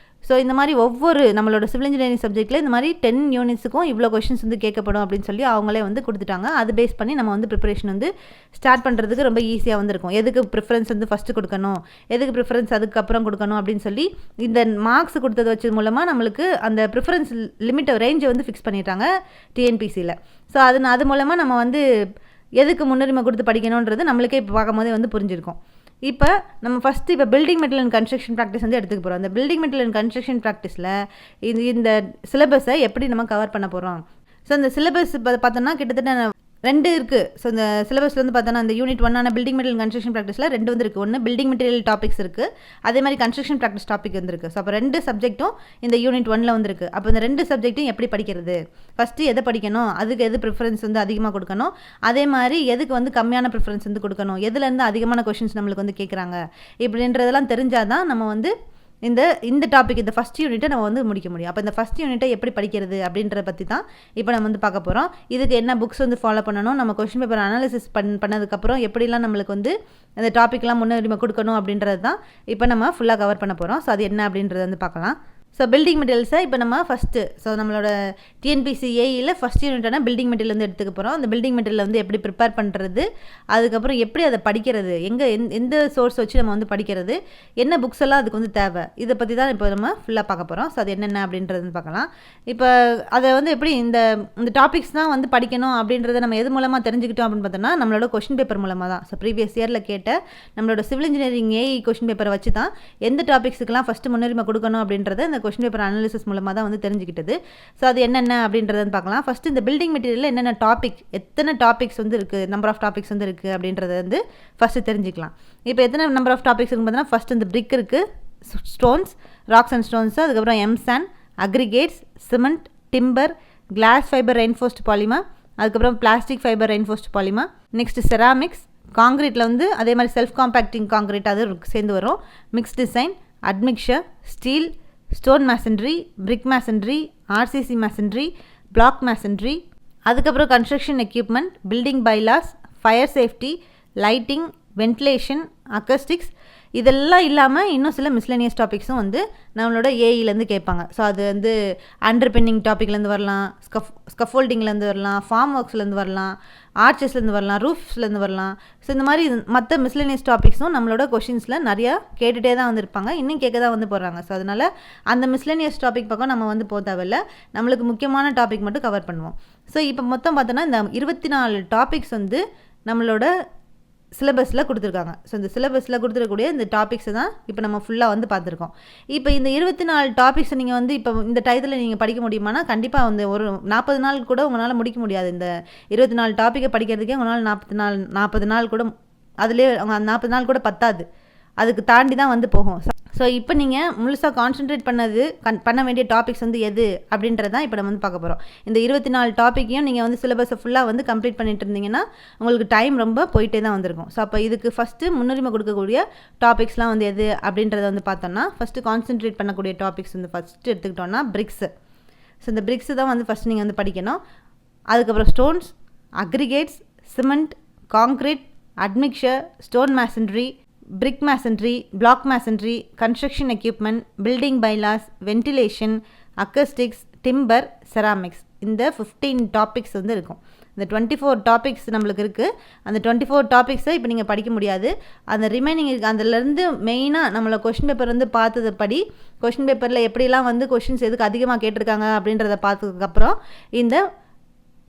A: ஸோ இந்த மாதிரி ஒவ்வொரு நம்மளோட சிவில் இன்ஜினியரிங் சப்ஜெக்ட்டில் இந்த மாதிரி 10 யூனிட்ஸுக்கும் இவ்வளோ கொஷின்ஸ் வந்து கேட்கப்படும் அப்படின்னு சொல்லி அவங்களே வந்து கொடுத்துட்டாங்க. அது பேஸ் பண்ணி நம்ம வந்து ப்ரிப்பரேஷன் வந்து ஸ்டார்ட் பண்ணுறதுக்கு ரொம்ப ஈஸியாக வந்துருக்கும். எதுக்கு ப்ரிஃபரன்ஸ் வந்து ஃபஸ்ட்டு கொடுக்கணும், எதுக்கு ப்ரிஃபரன்ஸ் அதுக்கப்புறம் கொடுக்கணும் அப்படின்னு சொல்லி இந்த மார்க்ஸ் கொடுத்தது வச்சது மூலமாக நம்மளுக்கு அந்த ப்ரிஃபரன்ஸ் லிமிட்டை ரேஞ்சை வந்து ஃபிக்ஸ் பண்ணிட்டாங்க டிஎன்பிசியில். ஸோ அது மூலமாக நம்ம வந்து எதுக்கு முன்னுரிமை கொடுத்து படிக்கணுன்றது நம்மளுக்கே இப்போ பார்க்கும் போதே வந்து புரிஞ்சிருக்கும். இப்போ நம்ம ஃபஸ்ட்டு இப்போ building material and construction practice வந்து எடுத்துக்க போகிறோம். அந்த பில்டிங் மெட்டீரியல் அண்ட் கன்ஸ்ட்ரக்ஷன் ப்ராக்டிஸில் இந்த சிலபஸை எப்படி நம்ம கவர் பண்ண போகிறோம். ஸோ அந்த சிலபஸ் பார்த்தோன்னா கிட்டத்தட்ட 2 இருக்குது. ஸோ இந்த சிலபஸில் வந்து பார்த்தோன்னா அந்த யூனிட் 1 பில்டிங் மெட்டீரியல் கன்ஸ்ட்ரக்ஷன் ப்ராக்டிஸில் 2 வந்து இருக்குது. ஒன்று பில்டிங் மெட்டீரியல் டாபிக்ஸ் இருக்குது, அதே மாதிரி கன்ஸ்ட்ரக்ஷன் ப்ராக்டிஸ் டாபிக் வந்துருக்கு. ஸோ அப்போ 2 சப்ஜெக்ட்டும் இந்த யூனிட் 1 வந்துருக்கு. அப்போ இந்த 2 சப்ஜெக்ட்டும் எப்படி படிக்கிறது, ஃபஸ்ட்டு எதை படிக்கணும், அதுக்கு எது ப்ரிஃபரன்ஸ் வந்து அதிகமாக கொடுக்கணும், அதே மாதிரி எதுக்கு வந்து கம்மியான ப்ரிஃபரன்ஸ் வந்து கொடுக்கணும், எதுலேருந்து அதிகமான கொஷின்ஸ் நம்மளுக்கு வந்து கேட்குறாங்க, இப்படின்றதெல்லாம் தெரிஞ்சால் தான் நம்ம வந்து இந்த டாபிக் இந்த ஃபஸ்ட் யூனிட்டை நம்ம வந்து முடிக்க முடியும். அப்போ இந்த ஃபஸ்ட் யூனிட்டை எப்படி படிக்கிறது அப்படின்றத பற்றி தான் இப்போ நம்ம வந்து பார்க்க போகிறோம். இதுக்கு என்ன புக்ஸ் வந்து ஃபாலோ பண்ணணும், நம்ம கொஸ்டின் பேப்பர் அனாலிசிஸ் பண்ணதுக்கப்புறம் எப்படிலாம் நம்மளுக்கு வந்து அந்த டாப்பிக்லாம் முன்னுரிமை கொடுக்கணும் அப்படின்றது தான் இப்போ நம்ம ஃபுல்லாக கவர் பண்ண போகிறோம். ஸோ அது என்ன அப்படின்றத வந்து பார்க்கலாம். ஸோ பில்டிங் மெட்டீரியல்ஸை இப்போ நம்ம ஃபஸ்ட்டு நம்மளோட டிஎன்பிசி ஏஇயில் ஃபஸ்ட் யூனிட்டான பில்டிங் மெட்டீரியல் வந்து எடுத்துக்க போகிறோம். அந்த பில்டிங் மெட்டீரியல் வந்து எப்படி ப்ரிப்பேர் பண்ணுறது, அதுக்கப்புறம் எப்படி அதை படிக்கிறது, எந்த சோர்ஸ் வச்சு நம்ம வந்து படிக்கிறது, என்ன புக்ஸ் எல்லாம் அதுக்கு வந்து தேவை, இதை பற்றி தான் இப்போ நம்ம ஃபுல்லாக பார்க்க போகிறோம். ஸோ அது என்னென்ன அப்படின்றது பார்க்கலாம். இப்போ அதை வந்து எப்படி இந்த டாபிக்ஸ் தான் வந்து படிக்கணும் அப்படின்றத நம்ம எது மூலமாக தெரிஞ்சுக்கிட்டோம் அப்படின்னு பார்த்தோம்னா நம்மளோட கொஸ்டின் பேப்பர் மூலமாக தான். ஸோ ப்ரீவியஸ் இயரில் கேட்ட நம்மளோட சிவில் இன்ஜினியரிங் ஏஇ கொஸ்டின் பேப்பரை வச்சு தான் எந்த டாபிக்ஸுக்கெல்லாம் ஃபஸ்ட்டு முன்னுரிமை கொடுக்கணும் அப்படின்றத இந்த கொஸ்டின் பேப்பர் அனாலிசிஸ் மூலமாக தான் வந்து தெரிஞ்சுக்கிட்டது. ஸோ அது என்னென்ன அப்படின்றத பார்க்கலாம். ஃபஸ்ட்டு இந்த பில்டிங் மெட்டீரியலில் என்னென்ன டாபிக், எத்தனை டாபிக்ஸ் வந்து இருக்குது, நம்பர் ஆஃப் டாபிக்ஸ் வந்து இருக்குது அப்படின்றத வந்து ஃபஸ்ட்டு தெரிஞ்சுக்கலாம். இப்போ எத்தனை நம்பர் ஆஃப் டாபிக்ஸ் இருக்குன்னு பார்த்தீங்கன்னா ஃபஸ்ட் இந்த பிரிக் இருக்குது, ஸ்டோன்ஸ், ராக்ஸ் அண்ட் ஸ்டோன்ஸு, அதுக்கப்புறம் M sand, aggregates, cement, timber, glass fibre reinforced polymer, அதுக்கப்புறம் plastic fibre reinforced polymer, next ceramics, காங்கிரீட்டில் வந்து அதே மாதிரி செல்ஃப் காம்பேக்டிங் காங்கிரீட் அது சேர்ந்து வரும், mix design, admixture, steel, stone masonry, brick masonry, RCC masonry, block masonry, அதுக்கப்புறம் construction equipment, building bylaws, fire safety, lighting, ventilation, acoustics, இதெல்லாம் இல்லாமல் இன்னும் சில மிஸ்லேனியஸ் டாபிக்ஸும் வந்து நம்மளோட ஏஇலேருந்து கேட்பாங்க. ஸோ அது வந்து அண்டர் பென்னிங் டாப்பிக்லேருந்து வரலாம், ஸ்கஃபோல்டிங்லேருந்து வரலாம், ஃபார்ம் ஒர்க்ஸ்லேருந்து வரலாம், ஆர்ச்சஸ்லேருந்து வரலாம், ரூஃப்ஸ்லேருந்து வரலாம். ஸோ இந்த மாதிரி மற்ற மிஸ்லேனியஸ் டாபிக்ஸும் நம்மளோட கொஷின்ஸில் நிறையா கேட்டுகிட்டே தான் வந்துருப்பாங்க, இன்னும் கேட்க தான் வந்து போடுறாங்க. ஸோ அதனால் அந்த மிஸ்லேனியஸ் டாபிக் பக்கம் நம்ம வந்து போக தேவையில்லை, நம்மளுக்கு முக்கியமான டாபிக் மட்டும் கவர் பண்ணுவோம். ஸோ இப்போ மொத்தம் பார்த்தோன்னா இந்த 24 டாபிக்ஸ் வந்து நம்மளோட சிலபஸில் கொடுத்துருக்காங்க. ஸோ இந்த சிலபஸில் கொடுத்துருக்கக்கூடிய இந்த டாபிக்ஸை தான் இப்போ நம்ம ஃபுல்லாக வந்து பார்த்துருக்கோம். இப்போ இந்த 24 டாபிக்ஸை நீங்கள் வந்து இப்போ இந்த டயத்தில் நீங்கள் படிக்க முடியுமானா கண்டிப்பாக வந்து ஒரு 40 நாள் கூட உங்களால் முடிக்க முடியாது. இந்த 24 டாப்பிக்கை படிக்கிறதுக்கே உங்களால் 40 நாள் கூட, அதிலே 40 நாள் கூட பத்தாது, அதுக்கு தாண்டி தான் வந்து போகும். ஸோ இப்போ நீங்கள் முழுசாக கான்சென்ட்ரேட் பண்ண வேண்டிய டாபிக்ஸ் வந்து எது அப்படின்றது தான் இப்போ நம்ம வந்து பார்க்க போகிறோம். இந்த 24 டாப்பிக்கையும் நீங்கள் வந்து சிலபஸை ஃபுல்லாக வந்து கம்ப்ளீட் பண்ணிட்டு இருந்தீங்கன்னா உங்களுக்கு டைம் ரொம்ப போயிட்டே தான் வந்திருக்கும். ஸோ அப்போ இதுக்கு ஃபஸ்ட்டு முன்னுரிமை கொடுக்கக்கூடிய டாபிக்ஸ்லாம் வந்து எது அப்படின்றத வந்து பார்த்தோம்னா ஃபஸ்ட்டு கான்சென்ட்ரேட் பண்ணக்கூடிய டாபிக்ஸ் வந்து ஃபஸ்ட்டு எடுத்துக்கிட்டோன்னா பிரிக்ஸு. ஸோ இந்த பிரிக்ஸு தான் வந்து ஃபஸ்ட்டு நீங்கள் வந்து படிக்கணும். அதுக்கப்புறம் stones, aggregates, cement, concrete, admixture, stone masonry, brick masonry, block masonry, construction equipment, building bylaws, ventilation, acoustics, timber, ceramics, இந்த 15 டாபிக்ஸ் வந்து இருக்கும். இந்த 24 டாபிக்ஸ் நம்மளுக்கு இருக்குது. அந்த 24 டாபிக்ஸை இப்போ நீங்கள் படிக்க முடியாது. அந்த ரிமைனிங் இருக்குது, அதிலேருந்து மெயினாக நம்மளை கொஷின் பேப்பர் வந்து பார்த்தது படி கொஷின் பேப்பரில் எப்படிலாம் வந்து கொஷின்ஸ் எதுக்கு அதிகமாக கேட்டிருக்காங்க அப்படின்றத பார்த்ததுக்கப்புறம் இந்த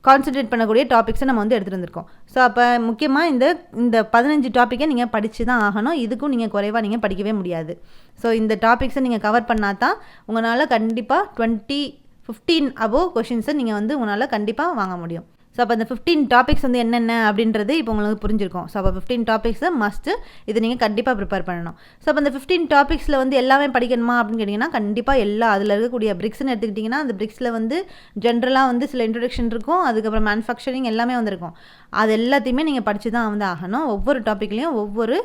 A: கான்சன்ட்ரேட் பண்ணக்கூடிய டாபிக்ஸை நம்ம வந்து எடுத்துகிட்டு வந்திருக்கோம். ஸோ அப்போ முக்கியமாக இந்த 15 டாப்பிக்கை நீங்கள் படித்து தான் ஆகணும். இதுக்கும் நீங்கள் குறைவாக நீங்கள் படிக்கவே முடியாது. ஸோ இந்த டாபிக்ஸை நீங்கள் கவர் பண்ணால் தான் உங்களால் கண்டிப்பாக 15 அபோவ் கொஷின்ஸை நீங்கள் வந்து உங்களால் கண்டிப்பாக வாங்க முடியும். ஸோ அப்போ அந்த 15 டாபிக்ஸ் வந்து என்னென்ன அப்படின்றது இப்போ உங்களுக்கு புரிஞ்சிருக்கும். ஸோ அப்போ 15 டாபிக்ஸை மஸ்ட்டு இது நீங்கள் கண்டிப்பாக ப்ரிப்பேர் பண்ணணும். ஸோ அப்போ அந்த 15 டாபிக்ஸில் வந்து எல்லாமே படிக்கணுமா அப்படின்னு கேட்டிங்கன்னா கண்டிப்பாக அதில் இருக்கக்கூடிய பிரிக்ஸ்ன்னு எடுத்துக்கிட்டிங்கன்னா அந்த பிரிக்ஸில் வந்து ஜென்ரலாக வந்து சில இன்ட்ரொடக்ஷன் இருக்கும், அதுக்கப்புறம் மேனுஃபேக்சரிங் எல்லாமே வந்துருக்கும். அது எல்லாத்தையுமே நீங்கள் படித்து தான் வந்து ஆகணும். ஒவ்வொரு டாப்பிக்லேயும் ஒவ்வொரு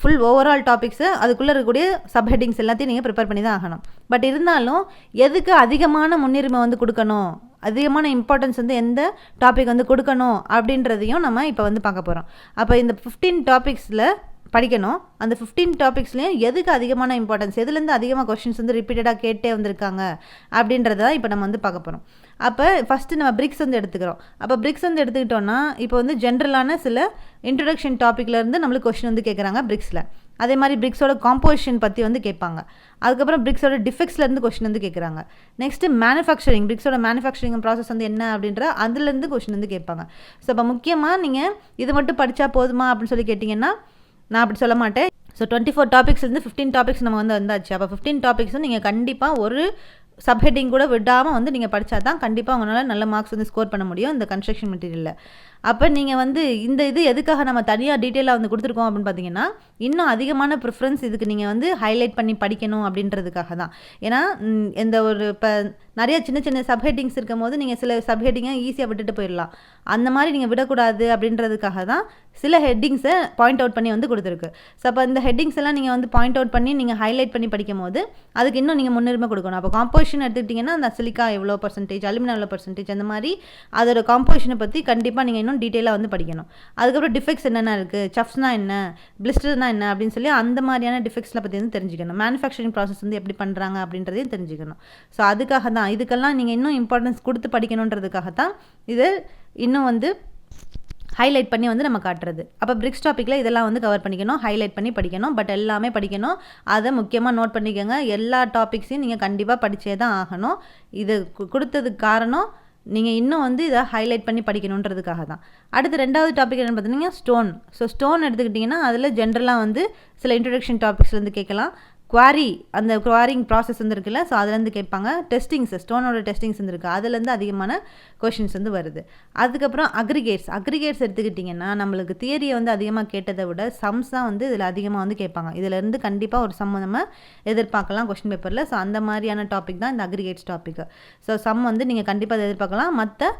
A: ஃபுல் ஓவரால் டாபிக்ஸு அதுக்குள்ளே இருக்கக்கூடிய சப்ஹெட்டிங்ஸ் எல்லாத்தையும் நீங்கள் ப்ரிப்பேர் பண்ணி தான் ஆகணும். பட் இருந்தாலும் எதுக்கு அதிகமான முன்னுரிமை வந்து கொடுக்கணும், அதிகமான இம்பார்ட்டன்ஸ் வந்து எந்த டாபிக் வந்து கொடுக்கணும் அப்படின்றதையும் நம்ம இப்போ வந்து பார்க்க போகிறோம். அப்போ இந்த 15 டாபிக்ஸில் படிக்கணும். அந்த 15 டாபிக்ஸ்லேயும் எதுக்கு அதிகமான இம்பார்ட்டன்ஸ், எதுலேருந்து அதிகமாக கொஷின்ஸ் வந்து ரிப்பீட்டடாக கேட்டே வந்திருக்காங்க அப்படின்றத தான் இப்போ நம்ம வந்து பார்க்க போகிறோம். அப்போ ஃபஸ்ட்டு நம்ம பிரிக்ஸ் வந்து எடுத்துக்கிறோம். அப்போ பிரிக்ஸ் வந்து எடுத்துக்கிட்டோன்னா இப்போ வந்து ஜென்ரலான சில இன்ட்ரடக்ஷன் டாப்பிக்லேருந்து நம்மளுக்கு கொஷின் வந்து கேட்குறாங்க பிரிக்ஸில். அதே மாதிரி பிரிக்ஸோட காம்போசிஷன் பற்றி வந்து கேட்பாங்க. அதுக்கப்புறம் பிரிக்ஸோட டிஃபெக்ட்ஸ்லேருந்து கொஷின் வந்து கேட்குறாங்க. நெக்ஸ்ட்டு மேனுஃபேக்சரிங், பிரிக்ஸோட மேனுஃபேக்சரிங் ப்ராசஸ் வந்து என்ன அப்படின்ற அதுலேருந்து கொஷின் வந்து கேட்பாங்க. ஸோ அப்போ முக்கியமாக நீங்கள் இது மட்டும் படித்தா போதுமா அப்படின்னு சொல்லி கேட்டிங்கன்னா நான் அப்படி சொல்ல மாட்டேன். ஸோ 24 டாபிக்ஸ்லேருந்து 15 டாபிக்ஸ் நம்ம வந்து வந்தாச்சு. அப்போ 15 டாபிக்ஸும் நீங்கள் கண்டிப்பாக ஒரு சப்ஹெட்டிங் கூட விடாமல் வந்து நீங்கள் படித்தா தான் கண்டிப்பாக உங்களால் நல்ல மார்க்ஸ் வந்து ஸ்கோர் பண்ண முடியும் இந்த கன்ஸ்ட்ரக்ஷன் மெட்டீரியலில். அப்போ நீங்கள் வந்து இந்த இது எதுக்காக நம்ம தனியாக டீட்டெயிலாக வந்து கொடுத்துருக்கோம் அப்படின்னு பார்த்தீங்கன்னா, இன்னும் அதிகமான ப்ரிஃபரன்ஸ் இதுக்கு நீங்கள் வந்து ஹைலைட் பண்ணி படிக்கணும் அப்படின்றதுக்காக தான். ஏன்னா இந்த ஒரு இப்போ நிறைய சின்ன சின்ன சப்ஹெட்டிங்ஸ் இருக்கும் போது நீங்கள் சில சப்ஹெட்டிங்கை ஈஸியாக விட்டுட்டு போயிடலாம். அந்த மாதிரி நீங்கள் விடக்கூடாது அப்படின்றதுக்காக தான் சில ஹெட்டிங்ஸை பாயிண்ட் அவுட் பண்ணி வந்து கொடுத்துருக்கு. ஸோ அப்போ இந்த ஹெட்டிங்ஸ் எல்லாம் நீங்கள் வந்து பாயிண்ட் அவுட் பண்ணி நீங்கள் ஹைலைட் பண்ணி படிக்கும் போது அதுக்கு இன்னும் நீங்கள் முன்னுரிமை கொடுக்கணும். அப்போ காம்போசிஷன் எடுத்துக்கிட்டிங்கன்னா அந்த சிலிக்கா எவ்வளோ பர்சன்டேஜ், அலுமினா எவ்வளோ பர்சன்டேஜ், அந்த மாதிரி அதோட காம்போசிஷனை பற்றி கண்டிப்பாக நீங்கள் இன்னும் டீட்டெயிலாக வந்து படிக்கணும். அதுக்கப்புறம் டிஃபெக்ட்ஸ் என்னென்ன இருக்குது, சஃப்ஸ்னா என்ன, பிளிஸ்டர்னா என்ன அப்படின்னு சொல்லி அந்த மாதிரியான டிஃபெக்ட்ஸில் பற்றி வந்து தெரிஞ்சுக்கணும். மேனுஃபேக்சரிங் ப்ராசஸ் வந்து எப்படி பண்ணுறாங்க அப்படின்றதையும் தெரிஞ்சுக்கணும். ஸோ அதுக்காக தான் இதுக்கெல்லாம் நீங்கள் இன்னும் இம்பார்ட்டன்ஸ் கொடுத்து படிக்கணுன்றதுக்காக தான் இது இன்னும் வந்து ஹைலைட் பண்ணி வந்து நம்ம காட்டுறது. அப்போ பிரிக்ஸ் டாப்பிக்கில் இதெல்லாம் வந்து கவர் பண்ணிக்கணும், ஹைலைட் பண்ணி படிக்கணும், பட் எல்லாமே படிக்கணும். அதை முக்கியமாக நோட் பண்ணிக்கோங்க. எல்லா டாபிக்ஸையும் நீங்கள் கண்டிப்பாக படித்தே தான் ஆகணும். இது கொடுத்ததுக்கு காரணம் நீங்கள் இன்னும் வந்து இதை ஹைலைட் பண்ணி படிக்கணுன்றதுக்காக தான். அடுத்து ரெண்டாவது டாபிக் என்னென்னு பார்த்தீங்கன்னா ஸ்டோன். ஸோ ஸ்டோன் எடுத்துக்கிட்டிங்கன்னா அதில் ஜென்ரலாக வந்து சில இன்ட்ரடக்ஷன் டாபிக்ஸ்லேருந்து கேட்கலாம். குவாரி, அந்த குவாரிங் ப்ராசஸ் வந்து இருக்குல்ல, ஸோ அதுலேருந்து கேட்பாங்க. டெஸ்டிங்ஸ், ஸ்டோனோட டெஸ்டிங்ஸ் வந்துருக்கு, அதுலேருந்து அதிகமான கொஷின்ஸ் வந்து வருது. அதுக்கப்புறம் அக்ரிகேட்ஸ் எடுத்துக்கிட்டிங்கன்னா நம்மளுக்கு தியரியை வந்து அதிகமாக கேட்டதை விட சம்ஸ் தான் வந்து இதில் அதிகமாக வந்து கேட்பாங்க. இதிலேருந்து கண்டிப்பாக ஒரு சம் நம்ம எதிர்பார்க்கலாம் கொஷின் பேப்பரில். ஸோ அந்த மாதிரியான டாபிக் தான் இந்த அக்ரிகேட்ஸ் டாபிக். ஸோ சம் வந்து நீங்கள் கண்டிப்பாக எதிர்பார்க்கலாம். மற்ற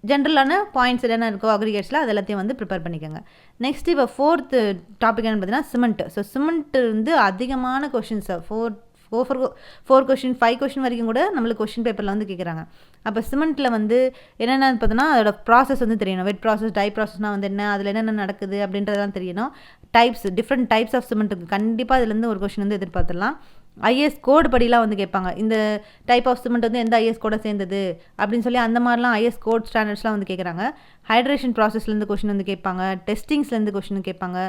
A: ஜென்ரலான பாயிண்ட்ஸ் என்னென்ன இருக்கோ அக்ரிகேட்ஸில் அது எல்லாத்தையும் வந்து ப்ரிப்பேர் பண்ணிக்கோங்க. நெக்ஸ்ட் இப்போ ஃபோர்த்து டாபிக் என்னென்னு பார்த்தீங்கன்னா சிமெண்ட். ஸோ சிமெண்ட் வந்து அதிகமான கொஷின்ஸை ஃபோர் கொஷின் 5 கொஷின் வரைக்கும் கூட நம்மளுக்கு கொஷின் பேப்பரில் வந்து கேட்குறாங்க. அப்போ சிமெண்ட்டில் வந்து என்னென்னு பார்த்தோன்னா அதோட ப்ராசஸ் வந்து தெரியணும். வெட் ப்ராசஸ், டை ப்ராசஸ்னால் வந்து என்ன, அதில் என்னென்ன நடக்குது அப்படின்றதான் தெரியணும். டிஃப்ரெண்ட் டைப்ஸ் ஆஃப் சிமெண்ட்டுக்கு கண்டிப்பாக இதுலேருந்து ஒரு கொஷின் வந்து எதிர்பார்த்துடலாம். ஐஎஸ் கோடு படிலாம் வந்து கேட்பாங்க. இந்த டைப் ஆஃப் சிமெண்ட் வந்து எந்த ஐஎஸ் கோடை சேர்ந்தது அப்படின்னு சொல்லி அந்த மாதிரிலாம் ஐஎஸ் கோட் ஸ்டாண்டர்ட்ஸ்லாம் வந்து கேட்குறாங்க. ஹைட்ரேஷன் ப்ராசஸ்லேருந்து கொஷின் வந்து கேட்பாங்க. டெஸ்டிங்ஸ்லேருந்து கொஷின் கேட்பாங்க.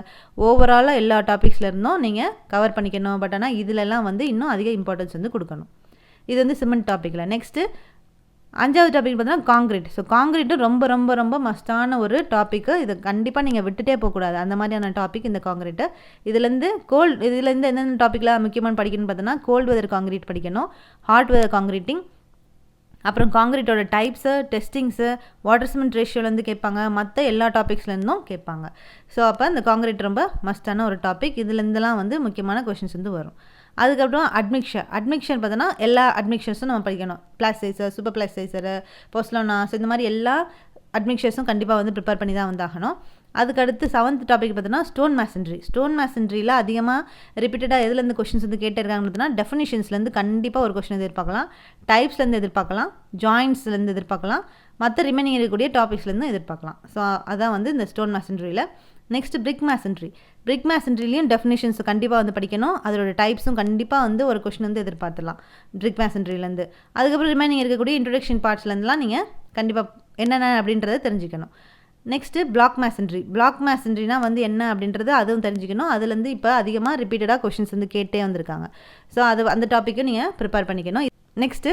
A: ஓவராலாக எல்லா டாபிக்ஸ்லேருந்தும் நீங்கள் கவர் பண்ணிக்கணும். பட் ஆனால் இதிலெல்லாம் வந்து இன்னும் அதிக இம்பார்ட்டன்ஸ் வந்து கொடுக்கணும். இது வந்து சிமெண்ட் டாப்பிக்கில். நெக்ஸ்ட்டு 5வது டாபிக் பார்த்தீங்கன்னா காங்கிரீட். ஸோ காங்கிரீட்டும் ரொம்ப ரொம்ப ரொம்ப மஸ்டான ஒரு டாப்பிக்கு. இதை கண்டிப்பாக நீங்கள் விட்டுட்டே போகக்கூடாது. அந்த மாதிரியான டாபிக் இந்த காங்கிரீட்டு. இதுலேருந்து எந்தெந்த டாப்பிக்கில் முக்கியமான படிக்கணும்னு பார்த்தோன்னா கோல்டு வெதர் காங்கிரீட் படிக்கணும், ஹாட் வெதர் காங்கிரீட்டிங், அப்புறம் காங்கிரீட்டோட டைப்ஸு, டெஸ்டிங்ஸு, வாட்டர் சிமெண்ட் ரேஷியோலேருந்து கேட்பாங்க. மற்ற எல்லா டாபிக்ஸ்லேருந்தும் கேட்பாங்க. ஸோ அப்போ இந்த காங்கிரீட் ரொம்ப மஸ்டான ஒரு டாபிக். இதுலேருந்துலாம் வந்து முக்கியமான கொஷின்ஸ் வந்து வரும். அதுக்கப்புறம் அட்மிக்ஷன் பார்த்தோன்னா எல்லா அட்மிக்ஷன்ஸும் நம்ம படிக்கணும். பிளாஸ்டைசர், சூப்பர் பிளாஸ்டைசரு, பொஸ்லோனாஸ், இந்த மாதிரி எல்லா அட்மிக்ஷன்ஸும் கண்டிப்பாக வந்து ப்ரிப்பேர் பண்ணி தான் வந்தாகணும். அதுக்கடுத்து 7th டாபிக் பார்த்தோன்னா ஸ்டோன் மேசன்ட்ரியில் அதிகமாக ரிப்பீட்டடாக எதுலேருந்து கொஷின்ஸ் வந்து கேட்டிருக்காங்கன்னா டெஃபினிஷன்ஸ்லேருந்து கண்டிப்பாக ஒரு கொஷின் எதிர்பார்க்கலாம், டைப்ஸ்லேருந்து எதிர்பார்க்கலாம், ஜாயின்ட்ஸ்லேருந்து எதிர்பார்க்கலாம், மற்ற ரிமைனிங் இருக்கக்கூடிய டாபிக்ஸ்லேருந்து எதிர்பார்க்கலாம். ஸோ அதான் வந்து இந்த ஸ்டோன் மேசன்ட்ரியில். நெக்ஸ்ட் பிரிக் மேசன்ட்ரிலையும் டெஃபினிஷன்ஸ் கண்டிப்பாக வந்து படிக்கணும். அதோட டைப்ஸும் கண்டிப்பாக வந்து ஒரு கொஷின் வந்து எதிர்பார்த்துடலாம் பிரிக் மேசன்ட்ரிலேருந்து. அதுக்கப்புறம் ரிமைனிங் இருக்கக்கூடிய இன்ட்ரடக்ஷன் பார்ட்ஸ்லேருந்துலாம் நீங்கள் கண்டிப்பாக என்னென்ன அப்படின்றத தெரிஞ்சுக்கணும். நெக்ஸ்ட்டு பிளாக் மேசன்ட்ரினா வந்து என்ன அப்படின்றது அதுவும் தெரிஞ்சுக்கணும். அதுலேருந்து இப்போ அதிகமாக ரிப்பீட்டடாக கொஷின்ஸ் வந்து கேட்டே வந்திருக்காங்க. ஸோ அந்த டாப்பிக்கும் நீங்கள் ப்ரிப்பேர் பண்ணிக்கணும். நெக்ஸ்ட்டு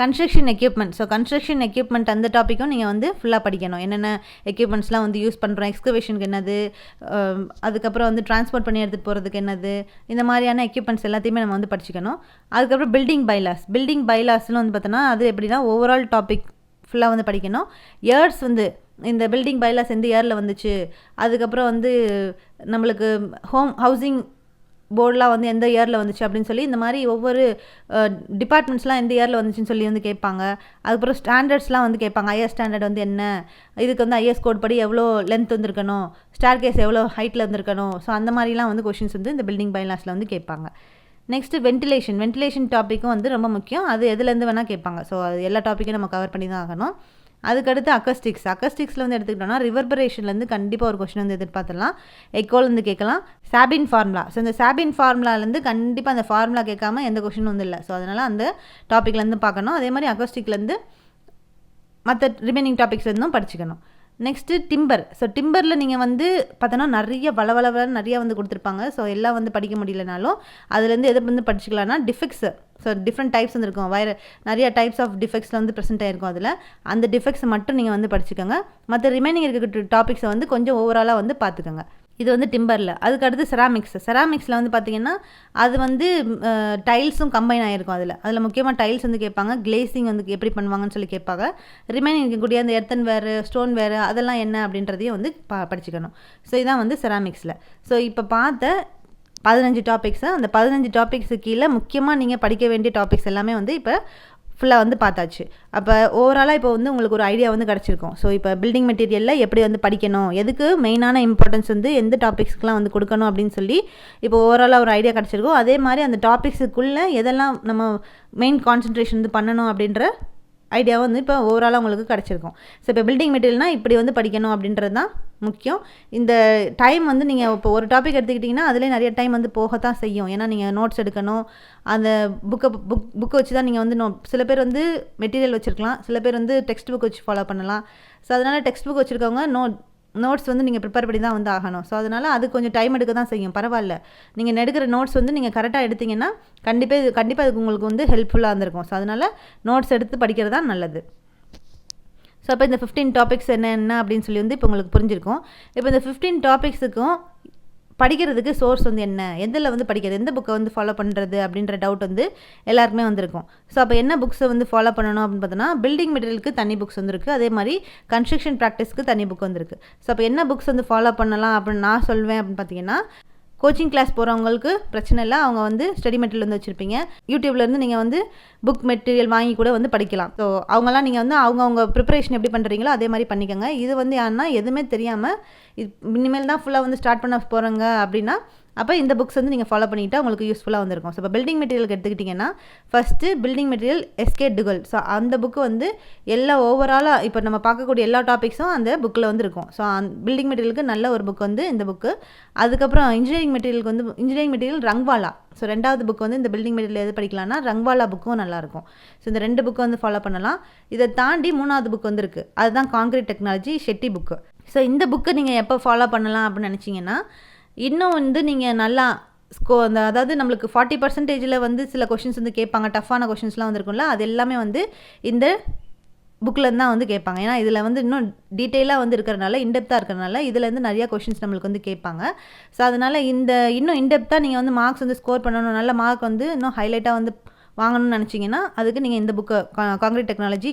A: கன்ஸ்ட்ரக்ஷன் எக்யூப்மெண்ட் அந்த டாப்பிக்கும் நீங்கள் வந்து ஃபுல்லாக படிக்கணும். என்னென்ன எக்யூப்மெண்ட்ஸ்லாம் வந்து யூஸ் பண்ணுறோம், எக்ஸ்கவேஷனுக்கு என்னது, அதுக்கப்புறம் வந்து டிரான்ஸ்போர்ட் பண்ணி எடுத்துகிட்டு போகிறதுக்கு என்னது, இந்த மாதிரியான எக்யூப்மெண்ட்ஸ் எல்லாத்தையுமே நம்ம வந்து படிச்சுக்கணும். அதுக்கப்புறம் பில்டிங் பைலாஸ்னு வந்து பார்த்தோன்னா அது எப்படின்னா ஓவரால் டாபிக் ஃபுல்லாக வந்து படிக்கணும். இயர்ஸ் வந்து இந்த பில்டிங் பைலாஸ் எந்த இயரில் வந்துச்சு, அதுக்கப்புறம் வந்து நம்மளுக்கு ஹவுசிங் போர்டெலாம் வந்து எந்த இயரில் வந்துச்சு அப்படின்னு சொல்லி இந்த மாதிரி ஒவ்வொரு டிபார்ட்மெண்ட்ஸ்லாம் எந்த இயரில் வந்துச்சுன்னு சொல்லி வந்து கேட்பாங்க. அதுக்கப்புறம் ஸ்டாண்டர்ட்ஸ்லாம் வந்து கேட்பாங்க. ஐஎஸ் ஸ்டாண்டர்ட் வந்து என்ன, இதுக்கு வந்து ஐஎஸ் கோட் படி எவ்வளோ லென்த் வந்துருக்கணும், ஸ்டார் கேஸ் எவ்வளோ ஹைட்டில் வந்துருக்கணும். ஸோ அந்த மாதிரிலாம் வந்து கொஷின்ஸ் வந்து இந்த பில்டிங் பைலாஸில் வந்து கேட்பாங்க. நெக்ஸ்ட்டு வென்டிலேஷன் டாப்பிக்கும் வந்து ரொம்ப முக்கியம். அது எதுலேருந்து வேணால் கேட்பாங்க. ஸோ அது எல்லா டாப்பிக்கும் நம்ம கவர் பண்ணி தான் ஆகணும். அதுக்கடுத்து அக்கஸ்டிக்ஸில் வந்து எடுத்துக்கிட்டோம்னா ரிவர்பரேஷன்லேருந்து கண்டிப்பாக ஒரு கொஷின் வந்து எதிர்பார்த்துடலாம். எக்கோலேருந்து கேட்கலாம். Sabin formula. ஸோ இந்த சாபின் ஃபார்முலாலேருந்து கண்டிப்பாக அந்த ஃபார்முலா கேட்காம எந்த கொஷினும் வந்து இல்லை. ஸோ அதனால் அந்த டாப்பிக்லேருந்து பார்க்கணும். அதே மாதிரி அக்கஸ்டிக்லேருந்து மற்ற ரிமைனிங் டாபிக்ஸ்லேருந்தும் படிச்சுக்கணும். நெக்ஸ்ட்டு டிம்பரில் நீங்கள் வந்து பார்த்தோன்னா நிறைய வளவளன்னு நிறையா வந்து கொடுத்துருப்பாங்க. ஸோ எல்லாம் வந்து படிக்க முடியலனாலும் அதுலேருந்து எதை வந்து படிச்சுக்கலாம்னா டிஃபெக்ட்ஸு. ஸோ டிஃப்ரெண்ட் டைப்ஸ் வந்து இருக்கும். நிறைய டைப்ஸ் ஆஃப் டிஃபெக்ட்ஸில் வந்து ப்ரெசென்ட் ஆகிருக்கும். அதில் அந்த டிஃபெக்ட்ஸை மட்டும் நீங்கள் வந்து படிச்சுக்கோங்க. மற்ற ரிமைனிங் இருக்க டாபிக்ஸை வந்து கொஞ்சம் ஓவராலாக வந்து பார்த்துக்கோங்க. இது வந்து டிம்பரில். அதுக்கு அடுத்து செராமிக்ஸில் வந்து பார்த்திங்கன்னா அது வந்து டைல்ஸும் கம்பைன் ஆகிருக்கும். அதில் முக்கியமாக டைல்ஸ் வந்து கேட்பாங்க, கிளேசிங் வந்து எப்படி பண்ணுவாங்கன்னு சொல்லி கேட்பாங்க. ரிமைனிங் இருக்கக்கூடிய அந்த எர்த்தன் வேறு, ஸ்டோன் வேறு, அதெல்லாம் என்ன அப்படின்றதையும் வந்து படிச்சுக்கணும். ஸோ இதான் வந்து செராமிக்ஸில். ஸோ இப்போ பார்த்த 15 டாபிக்ஸு, அந்த 15 டாபிக்ஸு கீழே முக்கியமாக நீங்கள் படிக்க வேண்டிய டாபிக்ஸ் எல்லாமே வந்து இப்போ ஃபுல்லாக வந்து பார்த்தாச்சு. அப்போ ஓவராலாக இப்போ வந்து உங்களுக்கு ஒரு ஐடியா வந்து கிடச்சிருக்கும். ஸோ இப்போ பில்டிங் மெட்டீரியலில் எப்படி வந்து படிக்கணும், எதுக்கு மெயினான இம்பார்ட்டன்ஸ் வந்து எந்த டாபிக்ஸ்க்கெலாம் வந்து கொடுக்கணும் அப்படின்னு சொல்லி இப்போ ஓவராலாக ஒரு ஐடியா கிடச்சிருக்கும். அதே மாதிரி அந்த டாபிக்ஸுக்குள்ளே எதெல்லாம் நம்ம மெயின் கான்சன்ட்ரேஷன் வந்து பண்ணணும் அப்படின்ற ஐடியா வந்து இப்போ ஓவராலாக உங்களுக்கு கிடச்சிருக்கும். ஸோ இப்போ பில்டிங் மெட்டீரியல்னால் இப்படி வந்து படிக்கணும் அப்படின்றது தான் முக்கியம். இந்த டைம் வந்து நீங்கள் இப்போ ஒரு டாபிக் எடுத்துக்கிட்டிங்கன்னா அதிலே நிறைய டைம் வந்து போகத்தான் செய்யும். ஏன்னா நீங்கள் நோட்ஸ் எடுக்கணும், அந்த புக்கை வச்சு தான் நீங்கள் வந்து சில பேர் வந்து மெட்டீரியல் வச்சுருக்கலாம், சில பேர் வந்து டெக்ஸ்ட் புக் வச்சு ஃபாலோ பண்ணலாம். ஸோ அதனால் டெக்ஸ்ட் புக் வச்சுருக்கவங்க நோட்ஸ் வந்து நீங்கள் ப்ரிப்பேர் பண்ணி தான் வந்து ஆகணும். ஸோ அதனால் அது கொஞ்சம் டைம் எடுக்க தான் செய்யும். பரவாயில்ல, நீங்கள் எடுக்கிற நோட்ஸ் வந்து நீங்கள் கரெக்டாக எடுத்திங்கன்னா கண்டிப்பாக அதுக்கு உங்களுக்கு வந்து ஹெல்ப்ஃபுல்லாக இருந்திருக்கும். ஸோ அதனால் நோட்ஸ் எடுத்து படிக்கிறது தான் நல்லது. ஸோ அப்போ இந்த 15 டாபிக்ஸ் என்ன அப்படின்னு சொல்லி வந்து இப்போ உங்களுக்கு புரிஞ்சிருக்கும். இப்போ இந்த 15 டாபிக்ஸுக்கும் படிக்கிறதுக்கு சோர்ஸ் வந்து என்ன, எதில் வந்து படிக்கிறது, எந்த புக்கை வந்து ஃபாலோ பண்ணுறது அப்படின்ற டவுட் வந்து எல்லாருக்குமே வந்துருக்கும். ஸோ அப்போ என்ன புக்ஸை வந்து ஃபாலோ பண்ணணும் அப்படின்னு பார்த்தோன்னா, பில்டிங் மெட்டீரியலுக்கு தனி புக்ஸ் வந்துருக்கு, அதே மாதிரி கன்ஸ்ட்ரக்ஷன் ப்ராக்டிஸ்க்கு தனி புக் வந்துருக்கு. ஸோ அப்போ என்ன புக்ஸ் வந்து ஃபாலோ பண்ணலாம் அப்படின்னு நான் சொல்வேன் அப்படின்னு பார்த்தீங்கன்னா, கோச்சிங் கிளாஸ் போகிறவங்களுக்கு பிரச்சனை இல்லை, அவங்க வந்து ஸ்டடி மெட்டீரியல் வந்து வச்சுருப்பீங்க. யூடியூப்லேருந்து நீங்கள் வந்து புக் மெட்டீரியல் வாங்கி கூட வந்து படிக்கலாம். ஸோ அவங்களாம் நீங்கள் வந்து அவங்க ப்ரிப்பரேஷன் எப்படி பண்ணுறீங்களோ அதே மாதிரி பண்ணிக்கோங்க. இது வந்து யாருன்னா எதுவுமே தெரியாமல் இனிமேல் தான் ஃபுல்லாக வந்து ஸ்டார்ட் பண்ண போகிறாங்க அப்படின்னா அப்போ இந்த புக்ஸ் வந்து நீங்கள் ஃபாலோ பண்ணிக்கிட்டா உங்களுக்கு யூஸ்ஃபுல்லாக வந்திருக்கும். ஸோ இப்போ பில்டிங் மெட்டீரியலுக்கு எடுத்துக்கிட்டிங்கன்னா first building material S K Duggal. So அந்த புக்கு வந்து எல்லா ஓவராலாக இப்போ நம்ம பார்க்கக்கூடிய எல்லா டாபிக்ஸும் அந்த புக்கில் வந்து இருக்கும். ஸோ பில்டிங் மெட்டீரியலுக்கு நல்ல ஒரு புக் வந்து இந்த புக்கு. அதுக்கப்புறம் இன்ஜினியரிங் மெட்டீரியல் ரங்வாலா. ஸோ 2வது புக் வந்து இந்த பில்டிங் மெட்டீரியல் எது படிக்கலாம்னா ரங்வாலா புக்கும் நல்லாயிருக்கும். ஸோ இந்த 2 புக்கு வந்து ஃபாலோ பண்ணலாம். இதை தாண்டி 3வது புக் வந்து இருக்குது, அதுதான் concrete technology Shetty book. So இந்த புக்கு நீங்கள் எப்போ ஃபாலோ பண்ணலாம் அப்படின்னு நினச்சிங்கன்னா, இன்னும் வந்து நீங்கள் நல்லா அதாவது நம்மளுக்கு 40% வந்து சில கொஷின்ஸ் வந்து கேட்பாங்க, டஃப்பான கொஷின்ஸ்லாம் வந்துருக்கும்ல, அது எல்லாமே வந்து இந்த புக்கிலேருந்து தான் வந்து கேட்பாங்க. ஏன்னா இதில் வந்து இன்னும் டீட்டெயிலாக வந்து இருக்கிறனால, இன்டெப்த்தாக இருக்கிறனால இதுலேருந்து நிறையா கொஷின்ஸ் நம்மளுக்கு வந்து கேட்பாங்க. ஸோ அதனால் இன்னும் இன்டெப்த்தாக நீங்கள் வந்து மார்க்ஸ் வந்து ஸ்கோர் பண்ணணும், நல்ல மார்க் வந்து இன்னும் ஹைலைட்டாக வந்து வாங்கணும்னு நினச்சிங்கன்னா அதுக்கு நீங்கள் இந்த book concrete technology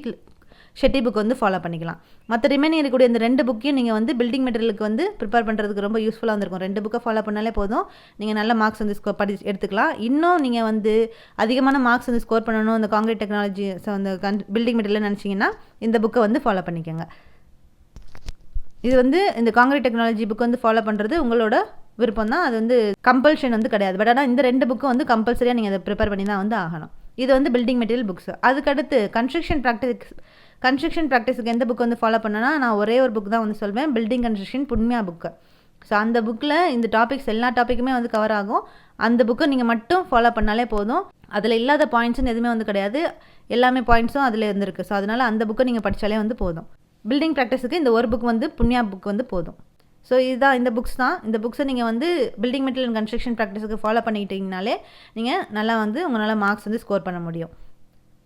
A: Shetty book வந்து ஃபாலோ பண்ணிக்கலாம். மற்ற ரிமைனிங் இருக்கக்கூடிய இந்த 2 புக்கையும் நீங்கள் வந்து பில்டிங் மெட்டீரியலுக்கு வந்து ப்ரிப்பேர் பண்ணுறதுக்கு ரொம்ப யூஸ்ஃபுல்லாக வந்துருக்கும். 2 புக்கை ஃபாலோ பண்ணாலே போதும், நீங்கள் நல்ல மார்க்ஸ் வந்து எடுத்துக்கலாம். இன்னும் நீங்கள் வந்து அதிகமான மார்க்ஸ் வந்து ஸ்கோர் பண்ணணும் இந்த கான்கிரீட் டெக்னாலஜி, ஸோ அந்த பில்டிங் மெட்டீரியல் நினச்சிங்கன்னா இந்த புக்கை வந்து ஃபாலோ பண்ணிக்கோங்க. இது வந்து இந்த கான்கிரீட் டெக்னாலஜி புக் வந்து ஃபாலோ பண்ணுறது உங்களோட விருப்பம் தான், அது வந்து கம்பல்ஷன் வந்து கிடையாது. பட் ஆனால் இந்த 2 புக்கும் வந்து கம்பல்சரியாக நீங்கள் அதை ப்ரிப்பேர் பண்ணி தான் வந்து ஆகணும். இது வந்து பில்டிங் மெட்டீரியல் புக்ஸ். அதுக்கடுத்து கன்ஸ்ட்ரக்ஷன் ப்ராக்டிஸுக்கு எந்த புக் வந்து ஃபாலோ பண்ணனா, நான் ஒரே ஒரு புக் தான் வந்து சொல்வேன், பில்டிங் கன்ஸ்ட்ரக்ஷன் புண்ணியா புக்கு. ஸோ அந்த புக்கில் இந்த டாபிக்ஸ் எல்லா டாப்பிக்குமே வந்து கவர் ஆகும். அந்த புக்கை நீங்கள் மட்டும் ஃபாலோ பண்ணாலே போதும். அதில் இல்லாத பாயிண்ட்ஸ்னு எதுவுமே வந்து கிடையாது, எல்லாமே பாயிண்ட்ஸும் அதில் இருந்திருக்கு. ஸோ அதனால் அந்த புக்கை நீங்கள் படித்தாலே வந்து போதும். பில்டிங் ப்ராக்டிஸுக்கு இந்த ஒரு புக் வந்து புண்ணியா புக் வந்து போதும். ஸோ இதுதான் இந்த புக்ஸ் தான். இந்த புக்ஸை நீங்கள் வந்து பில்டிங் மெட்டீரியல் அண்ட் கன்ஸ்ட்ரக்ஷன் ப்ராக்டிஸுக்கு ஃபாலோ பண்ணிக்கிட்டீங்கனாலே நீங்கள் நல்லா வந்து உங்களால் மார்க்ஸ் வந்து ஸ்கோர் பண்ண முடியும்.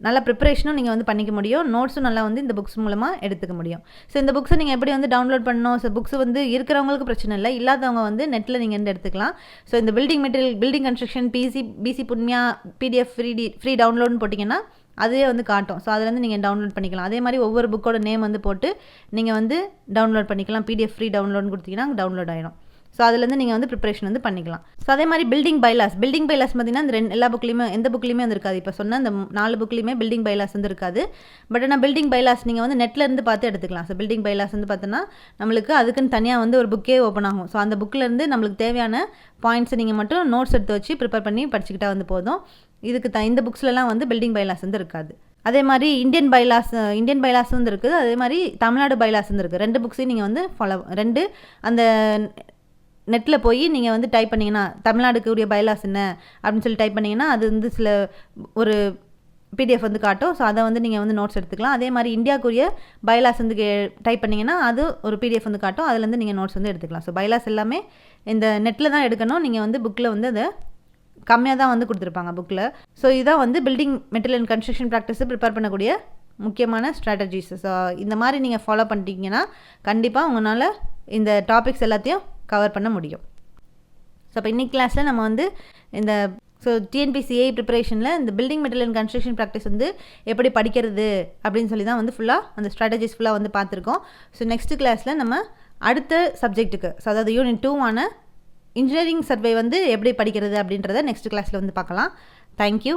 A: நல்ல ப்ரிப்பரேஷனும் நீங்கள் வந்து பண்ணிக்க முடியும், நோட்ஸும் நல்லா வந்து இந்த புக்ஸ் மூலமாக எடுத்துக்க முடியும். ஸோ இந்த புக்ஸை நீங்கள் எப்படி வந்து டவுன்லோட் பண்ணணும், ஸோ புக்ஸ் வந்து இருக்கிறவங்களுக்கு பிரச்சனை இல்லை, இல்லாதவங்க வந்து நெட்டில் நீங்கள் வந்து எடுத்துக்கலாம். ஸோ இந்த building material, building construction B C Punmia PDF free டவுன்லோட்னு போட்டிங்கன்னா அதுவே வந்து காட்டும். ஸோ அதுலேருந்து நீங்கள் டவுன்லோட் பண்ணிக்கலாம். அதே மாதிரி ஒவ்வொரு புக்கோட நேம் வந்து போட்டு நீங்கள் வந்து டவுன்லோட் பண்ணிக்கலாம். PDF ஃப்ரீ டவுன்லோட்னு கொடுத்தீங்கன்னா டவுன்லோட் ஆகிடும். ஸோ அதுலேருந்து நீங்கள் வந்து ப்ரிப்பரேஷன் வந்து பண்ணிக்கலாம். ஸோ அதே மாதிரி பில்டிங் பைலாஸ் பார்த்தீங்கன்னா இந்த எல்லா புக்லேயுமே எந்த புக்லேயுமே வந்து இருக்காது. இப்போ சொன்ன இந்த 4 புக்லேயுமே பில்டிங் பைலாஸ் வந்து இருக்காது. பட் ஆனால் பில்டிங் பைலாஸ் நீங்கள் வந்து நெட்லேருந்து பார்த்து எடுத்துக்கலாம். ஸோ பில்டிங் பைலாஸ் வந்து பார்த்தோன்னா நம்மளுக்கு அதுக்குன்னு தனியாக வந்து ஒரு புக்கே ஓப்பன் ஆகும். ஸோ அந்த புக்கிலேருந்து நம்மளுக்கு தேவையான பாயிண்ட்ஸை நீங்கள் மட்டும் நோட்ஸ் எடுத்து வச்சு ப்ரிப்பேர் பண்ணி படிச்சுக்கிட்டா வந்து போதும். இதுக்கு இந்த புக்ஸ்லலாம் வந்து பில்டிங் பைலாஸ் வந்து இருக்காது. அதே மாதிரி இந்தியன் பைலாஸ் வந்து இருக்குது. அதே மாதிரி தமிழ்நாடு பைலாஸ் வந்து இருக்குது. 2 புக்ஸையும் நீங்கள் வந்து அந்த நெட்டில் போய் நீங்கள் வந்து டைப் பண்ணிங்கன்னா தமிழ்நாடுக்கு உரிய பைலாஸ் என்ன அப்படின்னு சொல்லி டைப் பண்ணிங்கன்னா அது வந்து ஒரு PDF வந்து காட்டும். ஸோ அதை வந்து நீங்கள் வந்து நோட்ஸ் எடுத்துக்கலாம். அதே மாதிரி இந்தியாவுக்குரிய பைலாஸ் வந்து டைப் பண்ணிங்கன்னா அது ஒரு PDF வந்து காட்டும், அதுலேருந்து நீங்கள் நோட்ஸ் வந்து எடுத்துக்கலாம். ஸோ பைலாஸ் எல்லாமே இந்த நெட்டில் தான் எடுக்கணும். நீங்கள் வந்து புக்கில் வந்து அதை கம்மியாக தான் வந்து கொடுத்துருப்பாங்க புக்கில். ஸோ இதான் வந்து பில்டிங் மெட்டீரியல் அண்ட் கன்ஸ்ட்ரக்ஷன் ப்ராக்டிஸை ப்ரிப்பேர் பண்ணக்கூடிய முக்கியமான ஸ்ட்ராட்டஜிஸ். ஸோ இந்த மாதிரி நீங்கள் ஃபாலோ பண்ணிட்டீங்கன்னா கண்டிப்பாக உங்களால் இந்த டாபிக்ஸ் எல்லாத்தையும் கவர் பண்ண முடியும். ஸோ அப்போ இன்னைக்கு கிளாஸில் நம்ம வந்து இந்த டிஎன்பிசிஏ ப்ரிப்பரேஷனில் இந்த building material and construction practice வந்து எப்படி படிக்கிறது அப்படின்னு சொல்லி தான் வந்து ஃபுல்லாக அந்த ஸ்ட்ராட்டஜிஸ் ஃபுல்லாக வந்து பார்த்துருக்கோம். ஸோ நெக்ஸ்ட் கிளாஸில் நம்ம அடுத்த சப்ஜெக்ட்டுக்கு, ஸோ அதாவது யூனிட் 2 இன்ஜினியரிங் சர்வே வந்து எப்படி படிக்கிறது அப்படின்றத நெக்ஸ்ட் கிளாஸில் வந்து பார்க்கலாம். தேங்க்யூ.